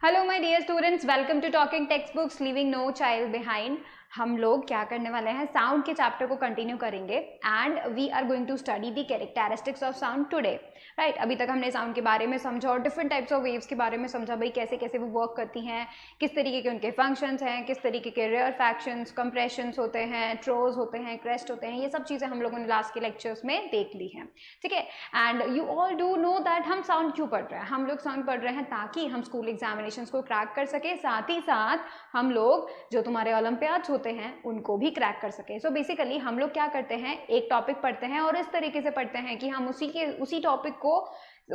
Hello my dear students, welcome to talking text books leaving no child behind. हम लोग क्या करने वाले हैं, साउंड के चैप्टर को कंटिन्यू करेंगे and we are going to study the characteristics of sound today. Right, अभी तक हमने साउंड के बारे में समझा और डिफरेंट टाइप्स ऑफ वेव्स के बारे में समझा, भाई कैसे कैसे वो वर्क करती हैं, किस तरीके के उनके फंक्शंस हैं, किस तरीके के रेयर फैक्शंस, कंप्रेशंस होते हैं, ट्रोज होते हैं, क्रेस्ट होते हैं, ये सब चीज़ें हम लोगों ने लास्ट के लेक्चर्स में देख ली हैं। ठीक है, and you all do know that हम साउंड क्यों पढ़ रहे हैं। हम लोग साउंड पढ़ रहे हैं ताकि हम स्कूल एग्जामिनेशन को क्रैक कर सके, साथ ही साथ हम लोग जो तुम्हारे ओलंपियाड्स होते हैं उनको भी क्रैक कर सके। सो बेसिकली हम लोग क्या करते हैं, एक टॉपिक पढ़ते हैं और इस तरीके से पढ़ते हैं कि हम उसी टॉपिक को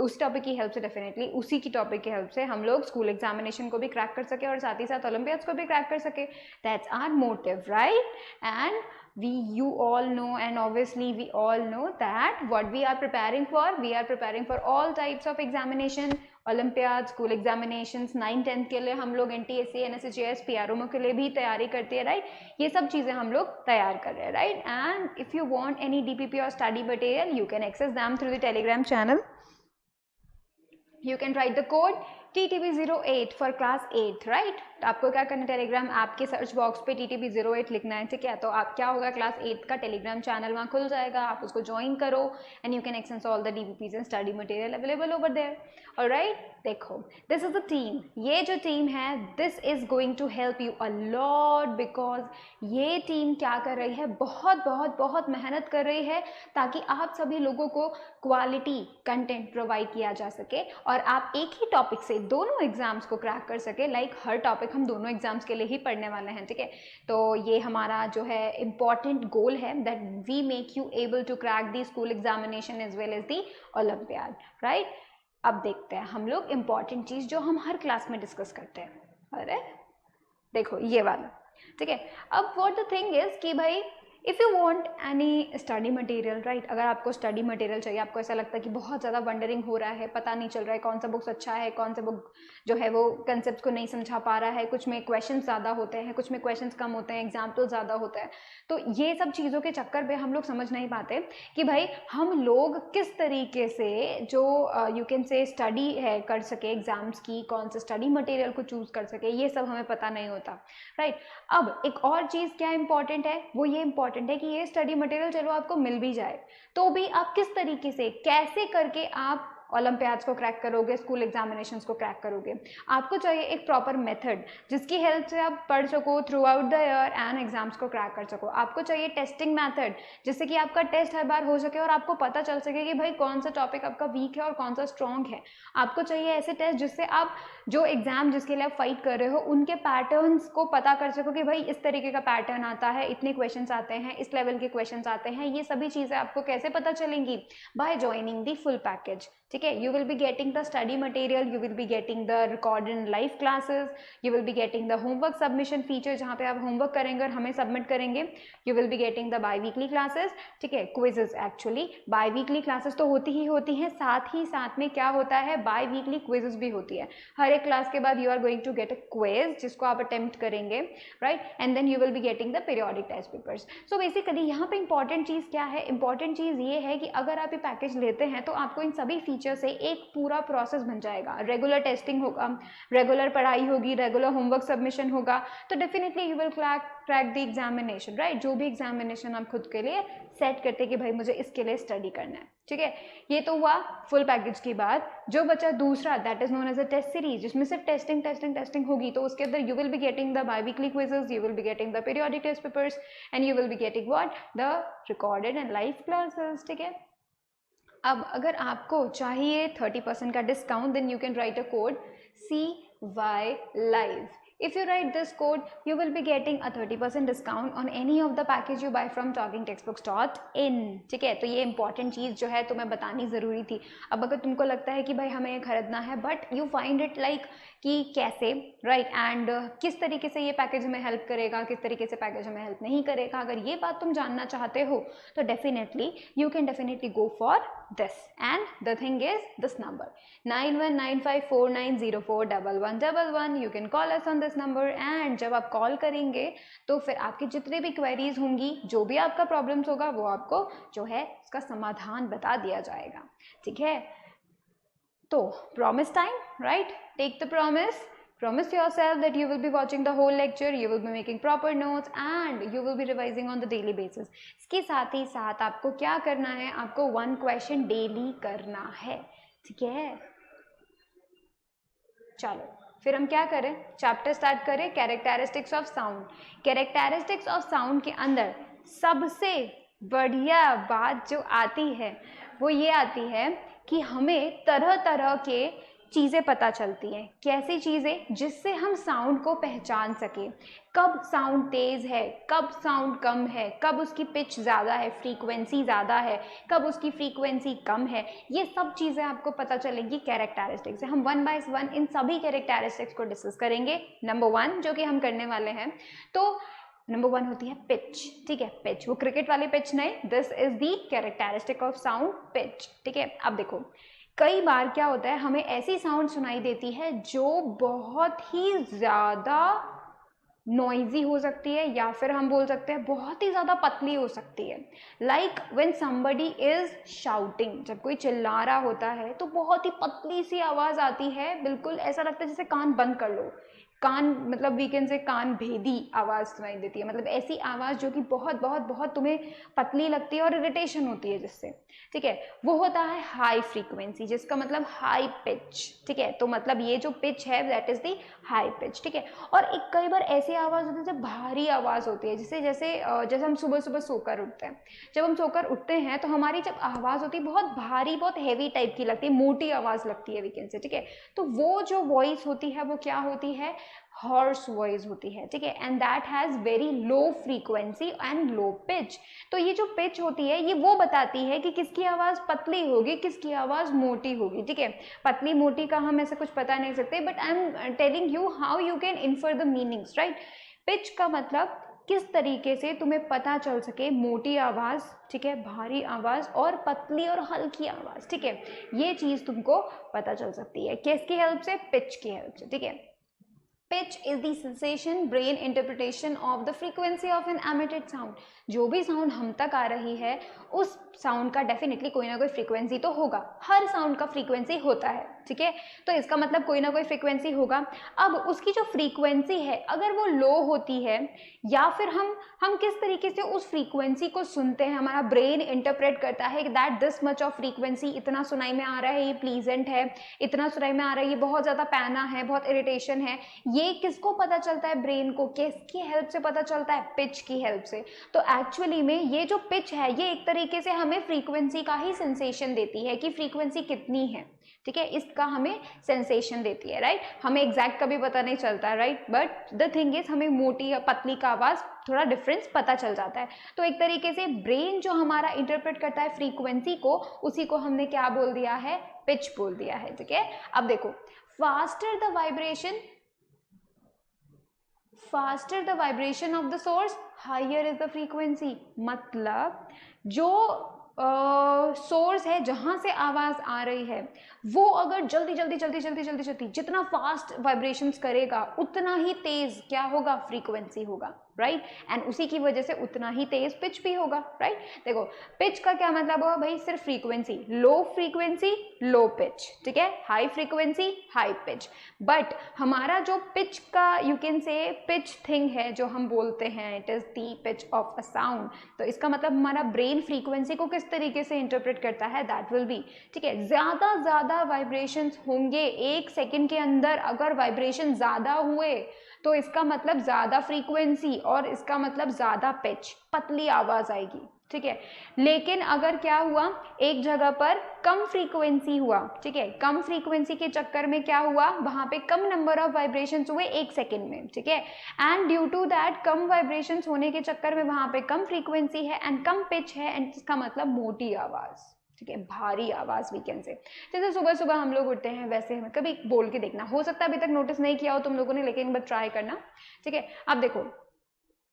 उस टॉपिक की हेल्प से, डेफिनेटली उसी की टॉपिक की हेल्प से हम लोग स्कूल एग्जामिनेशन को भी क्रैक कर सके और साथ ही साथ ओलंपियाड्स को भी क्रैक कर सके। That's our motive, right? And you all know, and obviously we all know that what we are preparing for all types of examination, olympiad, school examinations, 9-10 के लिए हम लोग NTSC, NSCGS, PRMO के लिए भी तैयारी करते हैं, राइट? ये सब चीज़ें हम लोग तैयार कर रहे हैं, right? And if you want any DPP और study material you can access them through the Telegram channel. You can write the code TTB08 for class 8, right? तो आपको क्या करना है, टेलीग्राम ऐप के सर्च बॉक्स पे TTB08 लिखना है, ठीक है? तो आप क्या होगा, क्लास 8 का टेलीग्राम चैनल वहाँ खुल जाएगा, आप उसको ज्वाइन करो and you can access all the DPPs and study material available over there. Alright, देखो दिस इज द टीम, ये जो टीम है this is going to help you a lot, because ये टीम क्या कर रही है, बहुत बहुत बहुत मेहनत कर रही है ताकि आप सभी लोगों को क्वालिटी कंटेंट प्रोवाइड किया जा सके और आप एक ही टॉपिक से दोनों एग्जाम्स को क्रैक कर सके। लाइक हर टॉपिक हम दोनों एग्जाम्स के लिए ही पढ़ने वाले हैं, ठीक है? तो ये हमारा जो है इम्पॉर्टेंट गोल है, that we make you able to crack the school examination as well as the olympiad, right? अब देखते हैं हम लोग इम्पॉर्टेंट चीज़ जो हम हर क्लास में डिस्कस करते हैं। अरे देखो ये वाला, ठीक है? अब व्हाट द थिंग इज कि भाई if you want any study material, right, अगर आपको स्टडी मटेरियल चाहिए, आपको ऐसा लगता है कि बहुत ज़्यादा वंडरिंग हो रहा है, पता नहीं चल रहा है कौन सा बुक्स अच्छा है, कौन सा बुक जो है वो कंसेप्ट को नहीं समझा पा रहा है, कुछ में क्वेश्चंस ज़्यादा होते हैं, कुछ में क्वेश्चंस कम होते हैं, एग्जाम्पल ज़्यादा होता है, तो ये सब चीज़ों के चक्कर में हम लोग समझ नहीं पाते कि भाई हम लोग किस तरीके से जो यू कैन से स्टडी है कर सके एग्जाम्स की, कौन सा स्टडी मटेरियल को चूज़ कर सके, ये सब हमें पता नहीं होता, राइट? अब एक और चीज़ क्या इंपॉर्टेंट है, वो ये इंपॉर्टेंट है कि ये स्टडी मटेरियल चलो आपको मिल भी जाए तो भी आप किस तरीके से, कैसे करके आप ओलंपियाड्स को क्रैक करोगे, स्कूल एग्जामिनेशंस को क्रैक करोगे। आपको चाहिए एक प्रॉपर मेथड जिसकी हेल्प से आप पढ़ सको through out the year and exams को क्रैक कर सको। आपको चाहिए टेस्टिंग मेथड जिससे कि आपका टेस्ट हर बार हो सके और आपको पता चल सके कि भाई कौन सा टॉपिक आपका वीक है और कौन सा स्ट्रॉन्ग है। आपको चाहिए ऐसे टेस्ट जिससे आप जो एग्जाम जिसके लिए आप फाइट कर रहे हो उनके पैटर्न्स को पता कर सको कि भाई इस तरीके का पैटर्न आता है, इतने क्वेश्चंस आते हैं, इस लेवल के क्वेश्चंस आते हैं। ये सभी चीज़ें आपको कैसे पता चलेंगी? By joining the full package, ठीक है? You will be getting the study material, you will be getting the recorded live classes, you will be getting the homework submission feature जहाँ पे आप होमवर्क करेंगे और हमें सबमिट करेंगे, you will be getting the by weekly classes, ठीक है? Quizzes, actually by weekly classes तो होती ही होती हैं, साथ ही साथ में क्या होता है, बाई वीकली क्विजेस भी होती है। हर एक क्लास के बाद you are going to get a quiz जिसको आप अटेम्प्ट करेंगे, right? And then you will be getting the periodic test papers. So basically यहाँ पे इंपॉर्टेंट चीज़ क्या है, इंपॉर्टेंट चीज़ ये है कि अगर आप ये पैकेज लेते हैं तो आपको इन सभी फीचर से एक पूरा प्रोसेस बन जाएगा। रेगुलर टेस्टिंग होगा, रेगुलर पढ़ाई होगी, रेगुलर होमवर्क सबमिशन होगा, तो definitely you will crack the examination, right? जो भी एग्जामिनेशन आप खुद के लिए सेट करते कि भाई मुझे इसके लिए स्टडी करना है, ठीक है? ये तो हुआ फुल पैकेज की बात। जो बचा दूसरा, that is known as a test series, जिसमें सिर्फ टेस्टिंग होगी, तो उसके अंदर you will be getting the biweekly quizzes, you will be getting the periodic test papers and you will be getting what, the recorded and live classes, ठीक है? अब अगर आपको चाहिए 30% का discount, then you can write a code CY Live. If you write this code, you will be getting a 30% discount on any of the package you buy from talkingtextbooks.in. ठीक है? तो ये इंपॉर्टेंट चीज़ जो है तुम्हें बतानी ज़रूरी थी। अब अगर तुमको लगता है कि भाई हमें ये खरीदना है but you find it like कि कैसे, राइट, एंड किस तरीके से ये पैकेज हमें हेल्प करेगा, किस तरीके से पैकेज हमें हेल्प नहीं करेगा, अगर ये बात तुम जानना चाहते हो तो definitely you can definitely go for this. And the thing is this number 919549041111, you can call us on this number and जब आप कॉल करेंगे तो फिर आपकी जितने भी क्वेरीज होंगी, जो भी आपका प्रॉब्लम्स होगा वो आपको जो है उसका समाधान बता दिया जाएगा, ठीक है? तो promise time, right? Take the promise, Promise yourself that you will be watching the whole lecture, you will be making proper notes and you will be revising on the daily basis. इसके साथ ही साथ आपको क्या करना है, आपको 1 question daily करना है, ठीक है। चलो फिर हम क्या करें, चैप्टर स्टार्ट करें, characteristics of sound. Characteristics of sound के अंदर सबसे बढ़िया बात जो आती है वो ये आती है कि हमें तरह तरह के चीज़ें पता चलती हैं। कैसी चीज़ें? जिससे हम साउंड को पहचान सकें, कब साउंड तेज़ है, कब साउंड कम है, कब उसकी पिच ज़्यादा है, फ्रीक्वेंसी ज़्यादा है, कब उसकी फ्रीक्वेंसी कम है, ये सब चीज़ें आपको पता चलेंगी कैरेक्टरिस्टिक्स से। हम 1 by 1 इन सभी कैरेक्टरिस्टिक्स को डिस्कस करेंगे। नंबर 1 जो कि हम करने वाले हैं, तो नंबर 1 होती है पिच, ठीक है। पिच, वो क्रिकेट वाली पिच नहीं, this is the characteristic of sound, pitch, ठीक है। अब देखो कई बार क्या होता है, हमें ऐसी साउंड सुनाई देती है जो बहुत ही ज़्यादा नॉइजी हो सकती है, या फिर हम बोल सकते हैं बहुत ही ज़्यादा पतली हो सकती है। Like when somebody is shouting, जब कोई चिल्ला रहा होता है तो बहुत ही पतली सी आवाज़ आती है, बिल्कुल ऐसा लगता है जैसे कान बंद कर लो, कान मतलब वीकेंड से कान भेदी आवाज़ सुनाई देती है, मतलब ऐसी आवाज़ जो कि बहुत बहुत बहुत तुम्हें पतली लगती है और इरिटेशन होती है जिससे, ठीक है। वो होता है हाई फ्रीक्वेंसी, जिसका मतलब हाई पिच, ठीक है। तो मतलब ये जो पिच है that is the high pitch, ठीक है। और एक कई बार ऐसी आवाज़ होती है जब भारी आवाज़ होती है, जैसे हम सुबह सुबह सोकर उठते हैं, जब हम सोकर उठते हैं तो हमारी जब आवाज़ होती है बहुत भारी, बहुत हैवी टाइप की लगती है, मोटी आवाज़ लगती है वीकेंड से, ठीक है। तो वो जो वॉइस होती है वो क्या होती है, हॉर्स वॉइस होती है, ठीक है। And that has very low frequency and low pitch. तो ये जो पिच होती है ये वो बताती है कि किसकी आवाज़ पतली होगी, किसकी आवाज़ मोटी होगी, ठीक है। पतली मोटी का हम ऐसे कुछ पता नहीं सकते, but I am telling you how you can infer the meanings, right. Pitch का मतलब किस तरीके से तुम्हें पता चल सके मोटी आवाज़, ठीक है, भारी आवाज़ और पतली और हल्की आवाज़, ठीक है। ये चीज़ तुमको पता चल सकती है किसकी हेल्प से, पिच की हेल्प से, ठीक है। Pitch is the sensation brain interpretation of the frequency of an emitted sound. जो भी साउंड हम तक आ रही है उस साउंड का डेफिनेटली कोई ना कोई फ्रीक्वेंसी तो होगा, हर साउंड का फ्रीक्वेंसी होता है, ठीक है। तो इसका मतलब कोई ना कोई फ्रीक्वेंसी होगा। अब उसकी जो फ्रीक्वेंसी है अगर वो लो होती है, या फिर हम किस तरीके से उस फ्रीक्वेंसी को सुनते हैं, हमारा ब्रेन इंटरप्रेट करता है that this much of frequency, इतना सुनाई में आ रहा है ये प्लीजेंट है, इतना सुनाई में आ रहा है ये बहुत ज़्यादा पैना है, बहुत इरिटेशन है, ये किसको पता चलता है, ब्रेन को। किसकी हेल्प से पता चलता है, पिच की हेल्प से। तो एक्चुअली में ये जो पिच है ये एक तरीके से हमें फ्रीक्वेंसी का ही सेंसेशन देती है कि फ्रीक्वेंसी कितनी है, ठीक है, इसका हमें सेंसेशन देती है, राइट। हमें एग्जैक्ट कभी पता नहीं चलता, right, but the thing is हमें मोटी या पतली का आवाज़ थोड़ा डिफरेंस पता चल जाता है। तो एक तरीके से ब्रेन जो हमारा इंटरप्रेट करता है फ्रीक्वेंसी को, उसी को हमने क्या बोल दिया है, पिच बोल दिया है, ठीक है। अब देखो faster the vibration of the source higher is the frequency. मतलब जो सोर्स है जहां से आवाज आ रही है वो अगर जल्दी जितना फास्ट वाइब्रेशंस करेगा उतना ही तेज क्या होगा, फ्रीक्वेंसी होगा, राइट। एंड उसी की वजह से उतना ही तेज पिच भी होगा, राइट। देखो पिच का क्या मतलब हुआ भाई, सिर्फ frequency, low frequency low pitch, ठीक है, high frequency high pitch. But हमारा जो पिच का you can say pitch thing है जो हम बोलते हैं, it is the pitch of a sound. तो इसका मतलब हमारा ब्रेन फ्रीक्वेंसी को किस तरीके से इंटरप्रेट करता है, दैट विल बी, ठीक है, ज़्यादा वाइब्रेशंस होंगे 1 सेकेंड के अंदर। अगर वाइब्रेशन ज़्यादा हुए तो इसका मतलब ज़्यादा फ्रीक्वेंसी और इसका मतलब ज़्यादा पिच, पतली आवाज़ आएगी, ठीक है। लेकिन अगर क्या हुआ, एक जगह पर कम फ्रीक्वेंसी हुआ, ठीक है, कम फ्रीक्वेंसी के चक्कर में क्या हुआ, वहां पे कम नंबर ऑफ वाइब्रेशंस हुए 1 सेकेंड में, ठीक है। एंड ड्यू टू दैट कम वाइब्रेशंस होने के चक्कर में वहां पे कम फ्रीक्वेंसी है एंड कम पिच है, एंड इसका मतलब मोटी आवाज़, ठीक है, भारी आवाज़ वीकेंड से। जैसे सुबह सुबह हम लोग उठते हैं वैसे हमें कभी बोल के देखना, हो सकता है अभी तक नोटिस नहीं किया हो तुम लोगों ने, लेकिन बस ट्राई करना, ठीक है। अब देखो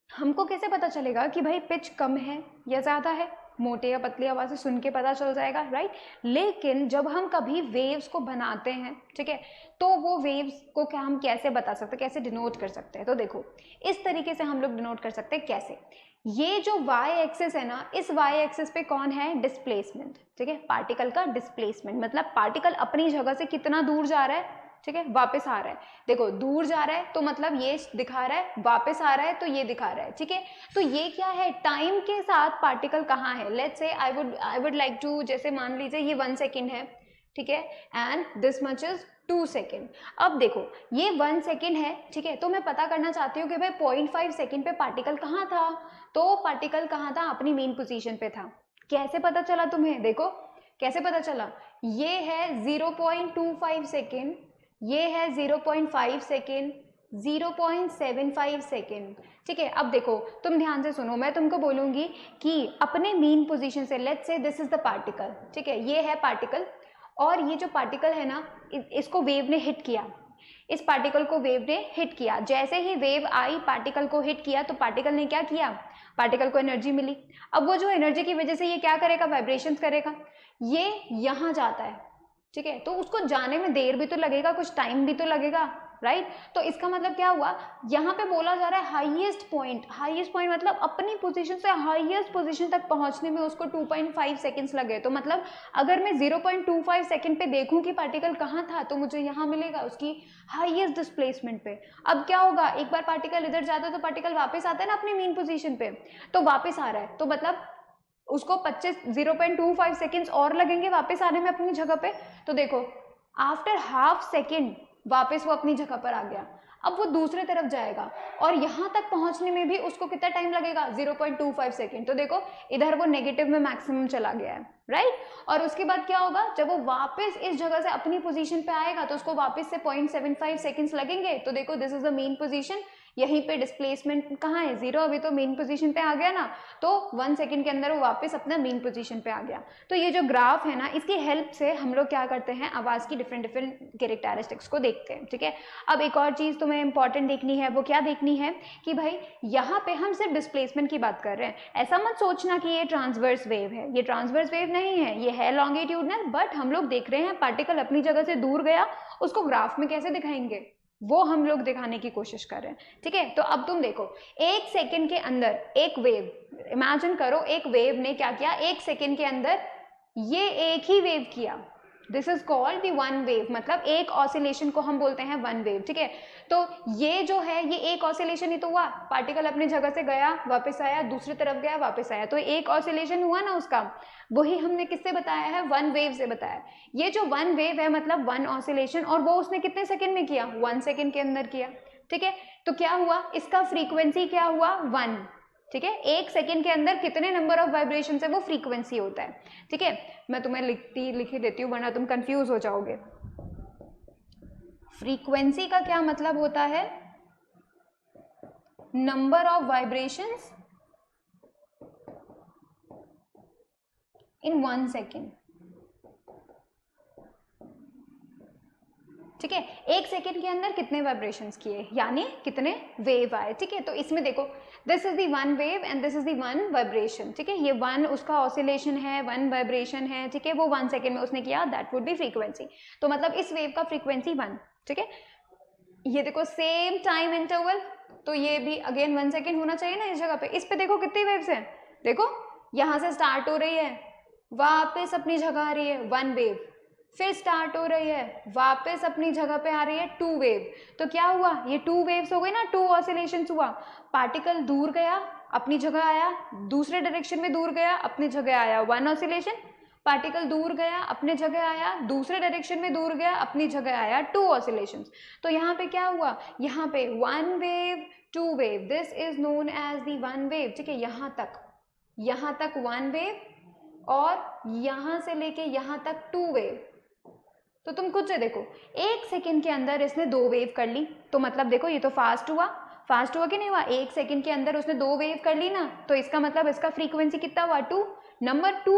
हमको कैसे पता चलेगा कि भाई पिच कम है या ज़्यादा है, मोटे या पतली आवाज़ से सुन के पता चल जाएगा, राइट। लेकिन जब हम कभी वेव्स को बनाते हैं, ठीक है, तो वो वेव्स को क्या हम कैसे बता सकते हैं, कैसे डिनोट कर सकते हैं, तो देखो इस तरीके से हम लोग डिनोट कर सकते हैं। कैसे, ये जो y एक्सिस है ना, इस y एक्सिस पे कौन है, डिस्प्लेसमेंट, ठीक है, पार्टिकल का डिस्प्लेसमेंट, मतलब पार्टिकल अपनी जगह से कितना दूर जा रहा है, ठीक है, वापस आ रहा है। देखो दूर जा रहा है तो मतलब ये दिखा रहा है, वापस आ रहा है तो ये दिखा रहा है, ठीक है। तो ये क्या है, टाइम के साथ पार्टिकल कहाँ है। Let's say I would like to, जैसे मान लीजिए ये 1 सेकेंड है, ठीक है, and this much is 2 second. अब देखो ये 1 सेकेंड है, ठीक है, तो मैं पता करना चाहती हूँ कि भाई 0.5 सेकेंड पे पार्टिकल कहाँ था। तो पार्टिकल कहाँ था, अपनी मेन पोजीशन पे था। कैसे पता चला तुम्हें, देखो कैसे पता चला, ये है 0.25 सेकेंड, ये है 0.5 सेकेंड, 0.75 सेकेंड, ठीक है। अब देखो तुम ध्यान से सुनो, मैं तुमको बोलूंगी कि अपने मेन पोजीशन से, let's say this is the particle, ठीक है, ये है पार्टिकल, और ये जो पार्टिकल है ना, इसको वेव ने हिट किया, इस पार्टिकल को वेव ने हिट किया। जैसे ही वेव आई पार्टिकल को हिट किया तो पार्टिकल ने क्या किया, पार्टिकल को एनर्जी मिली। अब वो जो एनर्जी की वजह से ये क्या करेगा, वाइब्रेशंस करेगा, ये यहाँ जाता है, ठीक है, तो उसको जाने में देर भी तो लगेगा, कुछ टाइम भी तो लगेगा, राइट। तो इसका मतलब क्या हुआ, यहाँ पे बोला जा रहा है हाईएस्ट पॉइंट मतलब अपनी पोजीशन से हाईएस्ट पोजीशन तक पहुंचने में उसको 2.5 सेकेंड्स लगे। तो मतलब अगर मैं 0.25 सेकेंड पे देखूं कि पार्टिकल कहाँ था, तो मुझे यहाँ मिलेगा उसकी हाईएस्ट डिस्प्लेसमेंट पे। अब क्या होगा, एक बार पार्टिकल इधर जाता है तो पार्टिकल वापस आता है ना अपनी मेन पोजीशन पे, तो वापस आ रहा है, तो मतलब उसको 0.25 सेकेंड्स और लगेंगे वापस आने में अपनी जगह पे। तो देखो आफ्टर हाफ सेकेंड वापस वो अपनी जगह पर आ गया। अब वो दूसरे तरफ जाएगा और यहाँ तक पहुँचने में भी उसको कितना टाइम लगेगा, 0.25 सेकेंड। तो देखो इधर वो नेगेटिव में मैक्सिमम चला गया है, राइट। और उसके बाद क्या होगा, जब वो वापस इस जगह से अपनी पोजीशन पे आएगा तो उसको वापस से 0.75 सेकेंड्स लगेंगे। तो देखो this is the main position, यहीं पे डिस्प्लेसमेंट कहाँ है, 0, अभी तो मेन पोजीशन पे आ गया ना, तो 1 सेकेंड के अंदर वो वापस अपना मेन पोजीशन पे आ गया। तो ये जो ग्राफ है ना, इसकी हेल्प से हम लोग क्या करते हैं, आवाज़ की डिफरेंट कैरेक्टरिस्टिक्स को देखते हैं, ठीक है। अब एक और चीज़ तुम्हें इंपॉर्टेंट देखनी है, वो क्या देखनी है कि भाई यहाँ पे हम सिर्फ डिस्प्लेसमेंट की बात कर रहे हैं। ऐसा मत सोचना कि ये ट्रांसवर्स वेव है, ये ट्रांसवर्स वेव नहीं है, ये है लॉन्गिट्यूडनल, बट हम लोग देख रहे हैं पार्टिकल अपनी जगह से दूर गया, उसको ग्राफ में कैसे दिखाएंगे वो हम लोग दिखाने की कोशिश कर रहे हैं, ठीक है। तो अब तुम देखो 1 सेकेंड के अंदर एक वेव, इमेजिन करो एक वेव ने क्या किया, 1 सेकेंड के अंदर ये एक ही वेव किया, this is called the one wave, मतलब एक ऑसिलेशन को हम बोलते हैं वन वेव, ठीक है। तो ये जो है ये एक ऑसिलेशन ही तो हुआ, पार्टिकल अपनी जगह से गया वापस आया, दूसरी तरफ गया वापस आया, तो एक ऑसिलेशन हुआ ना उसका, वही हमने किससे बताया है, वन वेव से बताया। ये जो वन वेव है मतलब वन ऑसिलेशन, और वो उसने कितने सेकेंड में किया, 1 सेकेंड के अंदर किया, ठीक है। तो क्या हुआ, इसका फ्रीक्वेंसी क्या हुआ, 1, ठीक है। 1 सेकेंड के अंदर कितने नंबर ऑफ वाइब्रेशन से वो फ्रीक्वेंसी होता है, ठीक है। मैं तुम्हें लिखी देती हूँ वरना तुम कंफ्यूज हो जाओगे। फ्रीक्वेंसी का क्या मतलब होता है, number of vibrations in 1 second, ठीक है। 1 सेकेंड के अंदर कितने वाइब्रेशंस किए, यानी कितने वेव आए, ठीक है। तो इसमें देखो this is the one wave and this is the one vibration, ठीक है। ये वन उसका ऑसिलेशन है, वन वाइब्रेशन है, ठीक है, वो 1 सेकेंड में उसने किया, दैट वुड बी फ्रीक्वेंसी। तो मतलब इस वेव का फ्रीक्वेंसी 1, ठीक है। ये देखो सेम टाइम इंटरवल, तो ये भी अगेन 1 सेकेंड होना चाहिए ना इस जगह पे। इस पे देखो कितनी वेव्स हैं, देखो यहाँ से स्टार्ट हो रही है, वापस अपनी जगह आ रही है 1 वेव, फिर स्टार्ट हो रही है, वापस अपनी जगह पे आ रही है 2 वेव। तो क्या हुआ, ये 2 वेव्स हो गई ना, 2 ऑसिलेशंस हुआ। पार्टिकल दूर गया अपनी जगह आया, दूसरे डायरेक्शन में दूर गया अपनी जगह आया, 1 ऑसिलेशन। पार्टिकल दूर गया अपने जगह आया, दूसरे डायरेक्शन में दूर गया अपनी जगह आया, 2 ऑसिलेशंस। तो यहाँ पे क्या हुआ, यहाँ पे 1 wave 2 wave, this is known as the 1 wave, ठीक है। यहाँ तक 1 वेव और यहाँ से लेके यहाँ तक 2 वेव। तो तुम खुद से देखो 1 सेकेंड के अंदर इसने 2 वेव कर ली, तो मतलब देखो ये तो फास्ट हुआ कि नहीं हुआ, 1 सेकेंड के अंदर उसने 2 वेव कर ली ना, तो इसका मतलब इसका फ्रीक्वेंसी कितना हुआ, 2,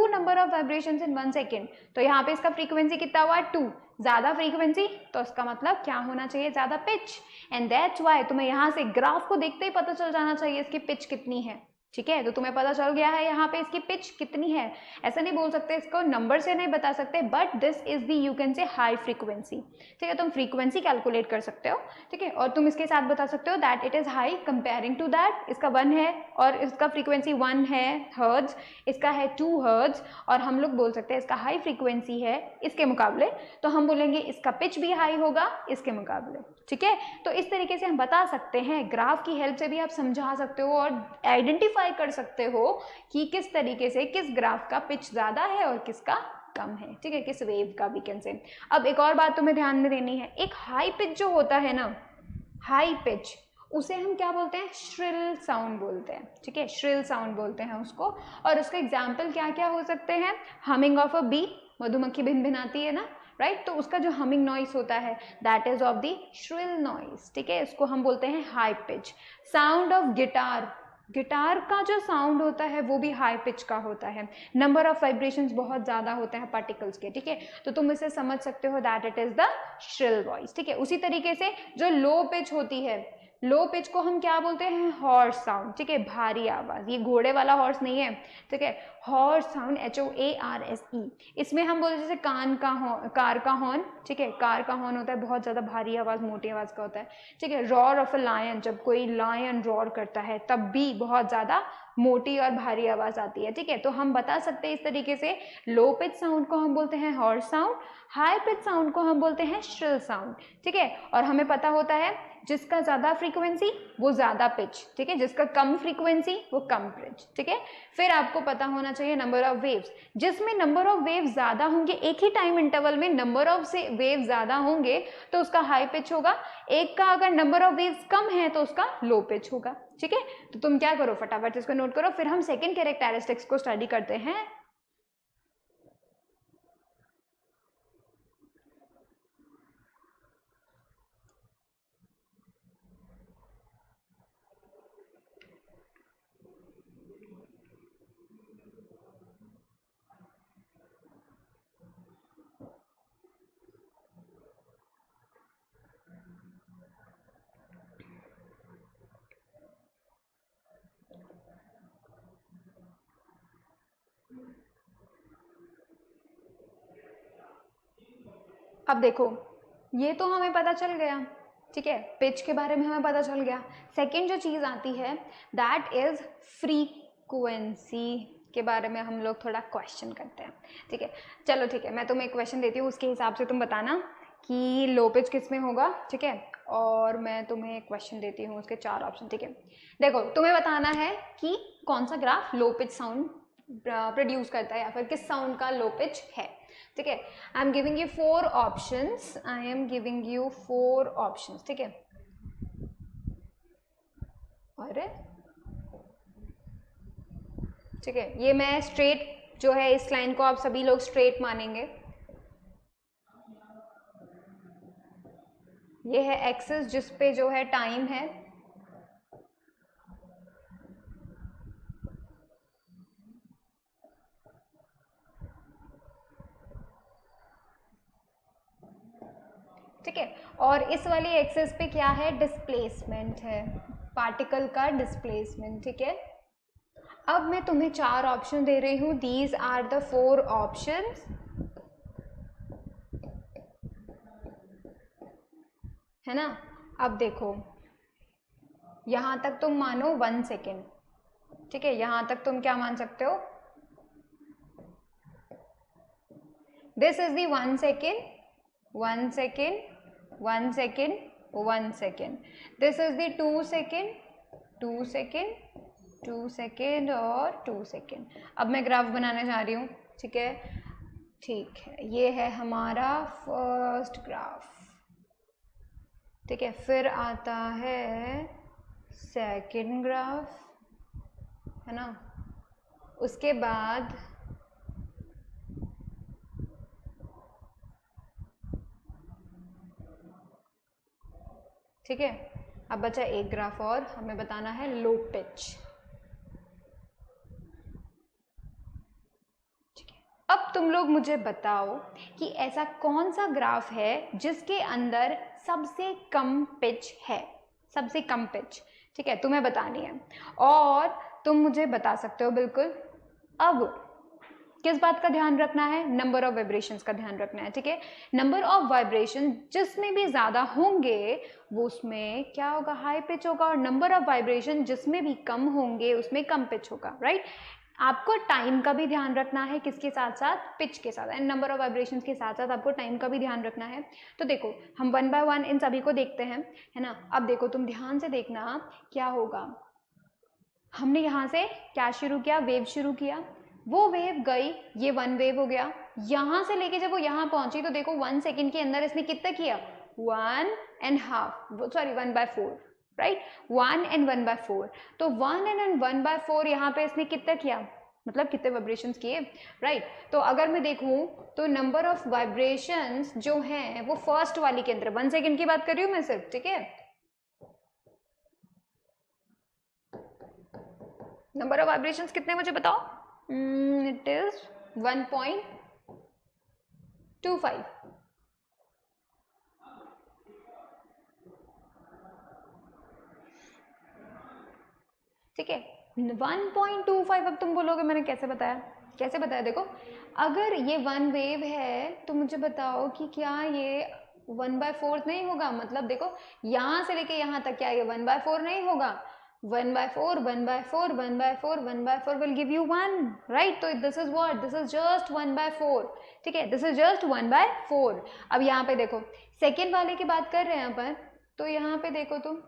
number of vibrations in 1 second. तो यहाँ पे इसका फ्रीक्वेंसी कितना हुआ, 2, ज्यादा फ्रीक्वेंसी तो इसका मतलब क्या होना चाहिए, ज्यादा पिच, एंड दैट्स व्हाई तुम्हें यहाँ से ग्राफ को देखते ही पता चल जाना चाहिए इसकी पिच कितनी है, ठीक है, तो तुम्हें पता चल गया है यहाँ पे इसकी पिच कितनी है। ऐसा नहीं बोल सकते, इसको नंबर से नहीं बता सकते, but this is the you can say high frequency. ठीक है, तुम फ्रीक्वेंसी कैलकुलेट कर सकते हो। ठीक है, और तुम इसके साथ बता सकते हो that it is high comparing to that, इसका 1 है और इसका फ्रीक्वेंसी 1 है हर्ट्ज, इसका है 2 हर्ट्ज, और हम लोग बोल सकते हैं इसका हाई फ्रीक्वेंसी है इसके मुकाबले, तो हम बोलेंगे इसका पिच भी हाई होगा इसके मुकाबले। ठीक है, तो इस तरीके से हम बता सकते हैं, ग्राफ की हेल्प से भी आप समझा सकते हो और आइडेंटिफाई कर सकते हो कि किस तरीके से किस ग्राफ का पिच ज़्यादा है और किसका कम है। ठीक है, किस वेव का भी कैन से। अब एक और बात तुम्हें ध्यान में देनी है, एक हाई पिच जो होता है ना, हाई पिच, उसे हम क्या बोलते हैं, श्रिल साउंड बोलते हैं। ठीक है, श्रिल साउंड बोलते हैं उसको, और उसका एग्जाम्पल क्या क्या हो सकते हैं, हमिंग ऑफ अ बी, मधुमक्खी भिनभिनाती है ना, राइट, तो उसका जो हमिंग नॉइस होता है that is of the shrill noise. ठीक है, इसको हम बोलते हैं high pitch. Sound of guitar, guitar का जो साउंड होता है वो भी हाई पिच का होता है, नंबर ऑफ वाइब्रेशंस बहुत ज़्यादा होते हैं पार्टिकल्स के। ठीक है, तो तुम इसे समझ सकते हो that it is the shrill voice. ठीक है, उसी तरीके से जो लो पिच होती है, लो पिच को हम क्या बोलते हैं, हॉर्स साउंड। ठीक है, भारी आवाज़, ये घोड़े वाला हॉर्स नहीं है। ठीक है, हॉर्स साउंड, HOARSE, इसमें हम बोलते जैसे कार का हॉर्न। ठीक है, कार का हॉर्न होता है बहुत ज़्यादा भारी आवाज़, मोटी आवाज़ का होता है। ठीक है, रॉर ऑफ अ लायन, जब कोई लायन रॉर करता है तब भी बहुत ज़्यादा मोटी और भारी आवाज़ आती है। ठीक है, तो हम बता सकते हैं इस तरीके से, लो पिच साउंड को हम बोलते हैं horse sound, high pitch sound को हम बोलते हैं श्रिल साउंड। ठीक है, और हमें पता होता है जिसका ज़्यादा फ्रीक्वेंसी वो ज़्यादा पिच। ठीक है, जिसका कम फ्रीक्वेंसी वो कम पिच। ठीक है, फिर आपको पता होना चाहिए नंबर ऑफ वेव्स, जिसमें नंबर ऑफ वेव्स ज़्यादा होंगे, एक ही टाइम इंटरवल में नंबर ऑफ से वेव ज़्यादा होंगे तो उसका हाई पिच होगा, एक का अगर नंबर ऑफ वेव्स कम है तो उसका लो पिच होगा। ठीक है, तो तुम क्या करो, फटाफट इसको नोट करो, फिर हम सेकेंड कैरेक्टरिस्टिक्स को स्टडी करते हैं। अब देखो, ये तो हमें पता चल गया। ठीक है, पिच के बारे में हमें पता चल गया। सेकंड जो चीज़ आती है दैट इज फ्रीक्वेंसी के बारे में हम लोग थोड़ा क्वेश्चन करते हैं। ठीक है, चलो ठीक है, मैं तुम्हें एक क्वेश्चन देती हूँ, उसके हिसाब से तुम बताना कि लो पिच किस में होगा। ठीक है, और मैं तुम्हें एक क्वेश्चन देती हूँ, उसके 4 ऑप्शन। ठीक है, देखो तुम्हें बताना है कि कौन सा graph low pitch sound produce करता है या फिर किस साउंड का लो पिच है। ठीक है, I am giving you 4 options, I am giving you 4 options. ठीक है, अरे ठीक है, ये मैं स्ट्रेट जो है, इस लाइन को आप सभी लोग स्ट्रेट मानेंगे। ये है एक्सिस जिस पे जो है टाइम है, ठीक है, और इस वाली एक्सिस पे क्या है, डिस्प्लेसमेंट है, पार्टिकल का डिस्प्लेसमेंट। ठीक है, अब मैं तुम्हें 4 ऑप्शन दे रही हूँ, दीज आर द 4 ऑप्शंस, है ना। अब देखो, यहां तक तुम मानो 1 सेकेंड। ठीक है, यहां तक तुम क्या मान सकते हो, this is the 1 second, 1 second, 1 second, 1 second, this is the 2 second, 2 second, 2 second और 2 सेकेंड। अब मैं ग्राफ बनाने जा रही हूँ। ठीक है, ठीक है, ये है हमारा फर्स्ट ग्राफ। ठीक है, फिर आता है सेकेंड ग्राफ, है ना, उसके बाद ठीक है, अब बचा एक ग्राफ और हमें बताना है लो पिच। ठीक है, अब तुम लोग मुझे बताओ कि ऐसा कौन सा ग्राफ है जिसके अंदर सबसे कम पिच है, सबसे कम पिच। ठीक है, तुम्हें बतानी है, और तुम मुझे बता सकते हो बिल्कुल। अब किस बात का ध्यान रखना है? नंबर ऑफ वाइब्रेशंस का ध्यान रखना है, ठीक है। नंबर ऑफ वाइब्रेशन जिसमें भी ज्यादा होंगे वो उसमें क्या होगा? हाई पिच होगा, और नंबर ऑफ वाइब्रेशन जिसमें भी कम होंगे उसमें कम पिच होगा, राइट। आपको टाइम का भी ध्यान रखना है, किसके साथ साथ? पिच के साथ, एंड नंबर ऑफ वाइब्रेशंस के साथ साथ आपको टाइम का भी ध्यान रखना है। तो देखो हम 1 by 1 इन सभी को देखते हैं, है ना। अब देखो तुम ध्यान से देखना क्या होगा। हमने यहाँ से क्या शुरू किया? वेव शुरू किया, वो वेव गई, ये 1 वेव हो गया। यहाँ से लेके जब वो यहाँ पहुंची तो देखो 1 सेकेंड के अंदर इसने कितना किया? 1.5, सॉरी 1/4, राइट। 1 and 1/4, तो 1 and 1/4 यहाँ पे इसने कितना किया? मतलब कितने वाइब्रेशंस किए, राइट। तो अगर मैं देखूं तो नंबर ऑफ वाइब्रेशंस जो हैं वो फर्स्ट वाली के अंदर, 1 सेकेंड की बात कर रही हूँ मैं सिर्फ, ठीक है। नंबर ऑफ वाइब्रेशंस कितने मुझे बताओ? इट इज 1.25, ठीक है। 1.25। अब तुम बोलोगे मैंने कैसे बताया? कैसे बताया? देखो अगर ये 1 वेव है तो मुझे बताओ कि क्या ये 1/4 नहीं होगा? मतलब देखो यहाँ से लेके यहाँ तक क्या ये 1/4 नहीं होगा? 1/4, 1/4, 1/4, 1/4 will give you 1, right? तो this is what? This is just 1/4, ठीक है। This is just 1/4। अब यहाँ पे देखो सेकेंड वाले की बात कर रहे हैं अपन, तो यहाँ पे देखो तुम,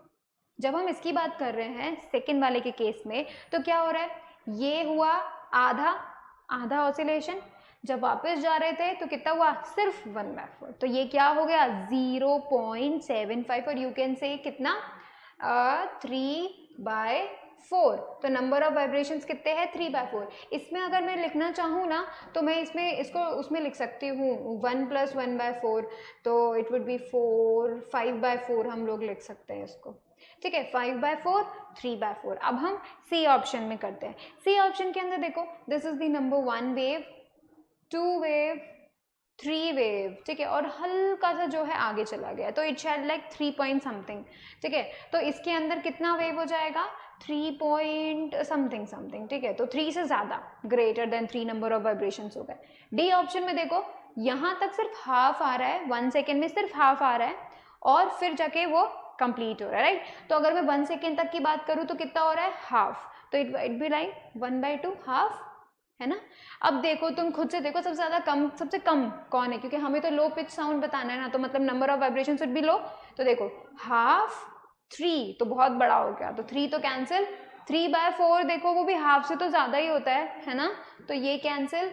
जब हम इसकी बात कर रहे हैं सेकेंड वाले के केस में, तो क्या हो रहा है? ये हुआ आधा आधा ऑसिलेशन, जब वापस जा रहे थे तो कितना हुआ? सिर्फ 1/4, तो ये क्या हो गया? 0.75, और यू कैन से कितना? 3/4। तो नंबर ऑफ वाइब्रेशंस कितने हैं? 3/4। इसमें अगर मैं लिखना चाहूँ ना तो मैं इसमें इसको उसमें लिख सकती हूँ 1 + 1/4, तो इट वुड बी 4, 5/4 हम लोग लिख सकते हैं इसको, ठीक है। 5/4, 3/4। अब हम सी ऑप्शन में करते हैं। सी ऑप्शन के अंदर देखो this is the number 1 wave, 2 wave, 3 wave, ठीक है, और हल्का सा जो है आगे चला गया, तो it shed like 3 point something, ठीक है। तो इसके अंदर कितना वेव हो जाएगा? 3 पॉइंट समथिंग समथिंग, ठीक है। तो 3 से ज्यादा, greater than 3 number of vibration हो गए। डी ऑप्शन में देखो यहाँ तक सिर्फ हाफ आ रहा है, 1 सेकेंड में सिर्फ हाफ आ रहा है, और फिर जाके वो कंप्लीट हो रहा है, राइट। तो अगर मैं 1 सेकेंड तक की बात करूँ तो कितना हो रहा है? हाफ, तो इट बी लाइक 1/2 हाफ, है ना। अब देखो तुम खुद से देखो सबसे ज्यादा कम, सबसे कम कौन है, क्योंकि हमें तो लो पिच साउंड बताना है ना, तो मतलब number of vibration should be low. तो देखो हाफ 3 तो बहुत बड़ा हो गया, तो 3 तो कैंसिल। 3/4 देखो वो भी हाफ से तो ज्यादा ही होता है ना, तो ये कैंसिल।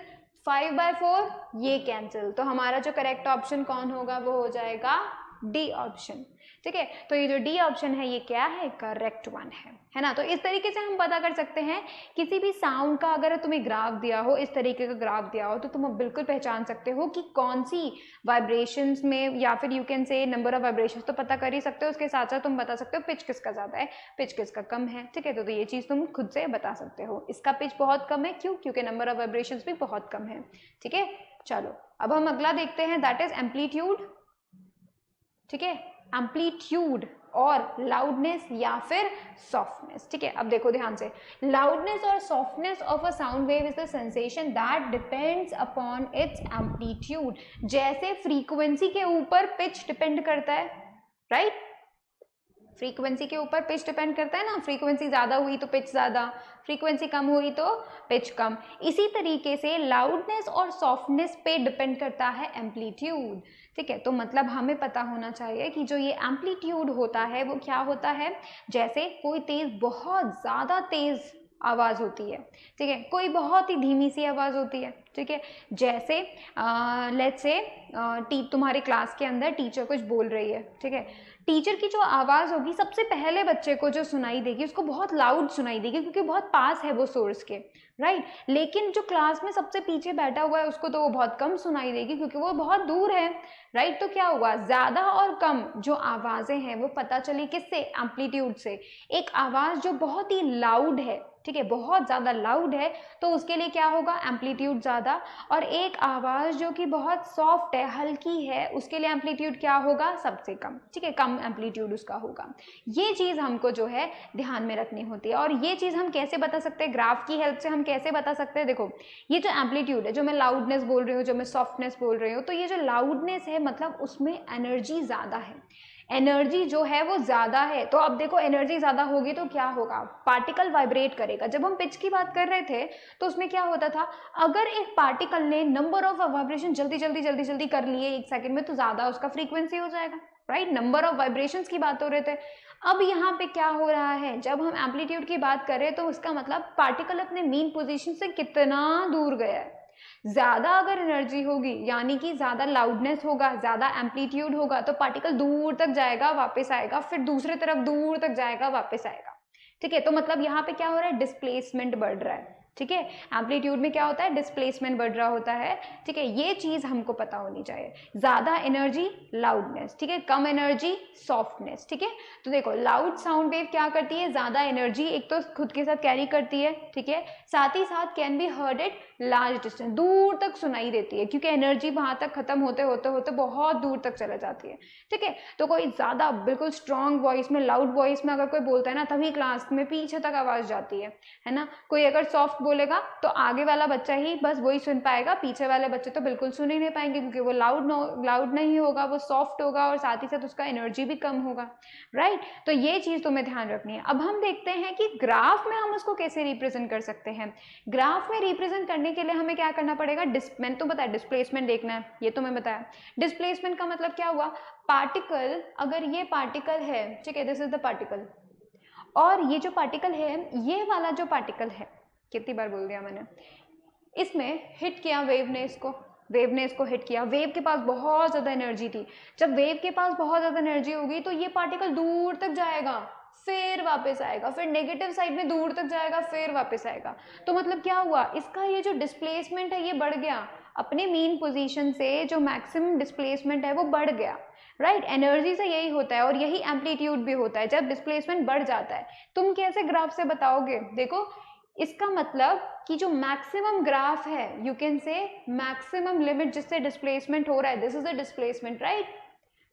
5/4 ये कैंसिल। तो हमारा जो करेक्ट ऑप्शन कौन होगा? वो हो जाएगा डी ऑप्शन, ठीक है। तो ये जो डी ऑप्शन है ये क्या है? करेक्ट वन है ना। तो इस तरीके से हम पता कर सकते हैं किसी भी साउंड का, अगर तुम्हें ग्राफ दिया हो, इस तरीके का ग्राफ दिया हो, तो तुम बिल्कुल पहचान सकते हो कि कौन सी वाइब्रेशंस में, या फिर you can say number of vibrations तो पता कर ही सकते हो, उसके साथ साथ तुम बता सकते हो पिच किसका ज्यादा है, पिच किसका कम है, ठीक है। तो ये चीज तुम खुद से बता सकते हो। इसका पिच बहुत कम है, क्यों? क्योंकि नंबर ऑफ वाइब्रेशंस भी बहुत कम है, ठीक है। चलो अब हम अगला देखते हैं, दैट इज एम्पलीट्यूड, ठीक है। एम्पलीट्यूड और लाउडनेस या फिर सॉफ्टनेस, ठीक है। अब देखो ध्यान से, लाउडनेस और softness of a sound wave is the sensation that depends upon its amplitude. जैसे फ्रीक्वेंसी के ऊपर पिच डिपेंड करता है, राइट। फ्रीक्वेंसी के ऊपर पिच डिपेंड करता है ना, फ्रीक्वेंसी ज्यादा हुई तो पिच ज्यादा, फ्रीक्वेंसी कम हुई तो पिच कम। इसी तरीके से लाउडनेस और सॉफ्टनेस पे डिपेंड करता है एम्पलीट्यूड, ठीक है। तो मतलब हमें पता होना चाहिए कि जो ये एम्पलीट्यूड होता है वो क्या होता है। जैसे कोई तेज, बहुत ज्यादा तेज आवाज होती है, ठीक है, कोई बहुत ही धीमी सी आवाज होती है, ठीक है। जैसे लेट्स से तुम्हारी क्लास के अंदर टीचर कुछ बोल रही है, ठीक है। टीचर की जो आवाज होगी सबसे पहले बच्चे को जो सुनाई देगी उसको बहुत लाउड सुनाई देगी, क्योंकि बहुत पास है वो सोर्स के, राइट। लेकिन जो क्लास में सबसे पीछे बैठा हुआ है उसको तो वो बहुत कम सुनाई देगी, क्योंकि वो बहुत दूर है, राइट। तो क्या हुआ, ज्यादा और कम जो आवाजें हैं वो पता चली किससे? एम्पलीट्यूड से। एक आवाज जो बहुत ही लाउड है, ठीक है, बहुत ज्यादा लाउड है, तो उसके लिए क्या होगा? एम्पलीट्यूड ज्यादा ज़्यादा, और एक आवाज़ जो कि बहुत सॉफ्ट है, हल्की है, उसके लिए एम्पलीट्यूड क्या होगा, सबसे कम, ठीक है, कम एम्पलीट्यूड उसका होगा। ये चीज़ हमको जो है ध्यान में रखनी होती है। और ये चीज़ हम कैसे बता सकते हैं, ग्राफ की हेल्प से हम कैसे बता सकते हैं। देखो ये जो एम्पलीट्यूड है, जो मैं लाउडनेस बोल रही हूँ, जो मैं सॉफ्टनेस बोल रही हूँ, तो ये जो लाउडनेस है मतलब उसमें एनर्जी ज़्यादा है, एनर्जी जो है वो ज़्यादा है। तो अब देखो एनर्जी ज़्यादा होगी तो क्या होगा, पार्टिकल वाइब्रेट करेगा। जब हम पिच की बात कर रहे थे तो उसमें क्या होता था, अगर एक पार्टिकल ने नंबर ऑफ वाइब्रेशन जल्दी जल्दी जल्दी जल्दी कर लिए एक सेकंड में, तो ज़्यादा उसका फ्रीक्वेंसी हो जाएगा, राइट, नंबर ऑफ वाइब्रेशंस की बात हो रहे थे। अब यहाँ पे क्या हो रहा है, जब हम एम्पलीट्यूड की बात करें तो उसका मतलब पार्टिकल अपने मीन पोजीशन से कितना दूर गया है। ज़्यादा अगर एनर्जी होगी यानी कि ज़्यादा लाउडनेस होगा, ज़्यादा एम्पलीट्यूड होगा, तो पार्टिकल दूर तक जाएगा, वापस आएगा, फिर दूसरे तरफ दूर तक जाएगा, वापस आएगा, ठीक है। तो मतलब यहाँ पे क्या हो रहा है, डिस्प्लेसमेंट बढ़ रहा है, ठीक है। एम्पलीट्यूड में क्या होता है, डिस्प्लेसमेंट बढ़ रहा होता है, ठीक है। ये चीज़ हमको पता होनी चाहिए। ज़्यादा एनर्जी लाउडनेस, ठीक है, कम एनर्जी सॉफ्टनेस, ठीक है। तो देखो लाउड साउंड वेव क्या करती है, ज़्यादा एनर्जी एक तो खुद के साथ कैरी करती है, ठीक है, साथ ही साथ can be heard at large distance, दूर तक सुनाई देती है, क्योंकि एनर्जी वहां तक खत्म होते होते होते बहुत दूर तक चले जाती है, ठीक है। तो कोई ज़्यादा बिल्कुल स्ट्रॉन्ग वॉइस में, लाउड वॉइस में अगर कोई बोलता है ना, तभी क्लास में पीछे तक आवाज़ जाती है ना। कोई अगर सॉफ्ट बोलेगा तो आगे वाला बच्चा ही बस वही सुन पाएगा, पीछे वाले बच्चे तो बिल्कुल सुन ही नहीं पाएंगे, क्योंकि वो लाउड नहीं होगा, वो सॉफ्ट होगा, और साथ ही साथ उसका एनर्जी भी कम होगा, राइट। तो ये चीज़ तुम्हें ध्यान रखनी है। अब हम देखते हैं कि ग्राफ में हम उसको कैसे रिप्रेजेंट कर सकते हैं। ग्राफ में रिप्रेजेंट करने के लिए हमें क्या करना पड़ेगा, मैंने तो बताया डिस्प्लेसमेंट देखना है, ये तो मैं बताया। डिस्प्लेसमेंट का मतलब क्या हुआ, पार्टिकल, अगर ये पार्टिकल है, ठीक है, दिस इज द पार्टिकल, और ये जो पार्टिकल है, ये वाला जो पार्टिकल है, कितनी बार बोल दिया मैंने, इसमें हिट किया वेव ने इसको हिट किया, वेव के पास बहुत ज़्यादा एनर्जी थी। जब वेव के पास बहुत ज़्यादा एनर्जी होगी तो ये पार्टिकल दूर तक जाएगा, फिर वापस आएगा, फिर नेगेटिव साइड में दूर तक जाएगा, फिर वापस आएगा। तो मतलब क्या हुआ, इसका ये जो डिस्प्लेसमेंट है ये बढ़ गया, अपने मीन पोजीशन से जो मैक्सिमम डिस्प्लेसमेंट है वो बढ़ गया, राइट। एनर्जी से यही होता है और यही एम्पलीट्यूड भी होता है, जब डिस्प्लेसमेंट बढ़ जाता है। तुम कैसे ग्राफ से बताओगे, देखो इसका मतलब कि जो मैक्सिमम ग्राफ है, you can say maximum limit जिससे डिस्प्लेसमेंट हो रहा है, this is the displacement, right.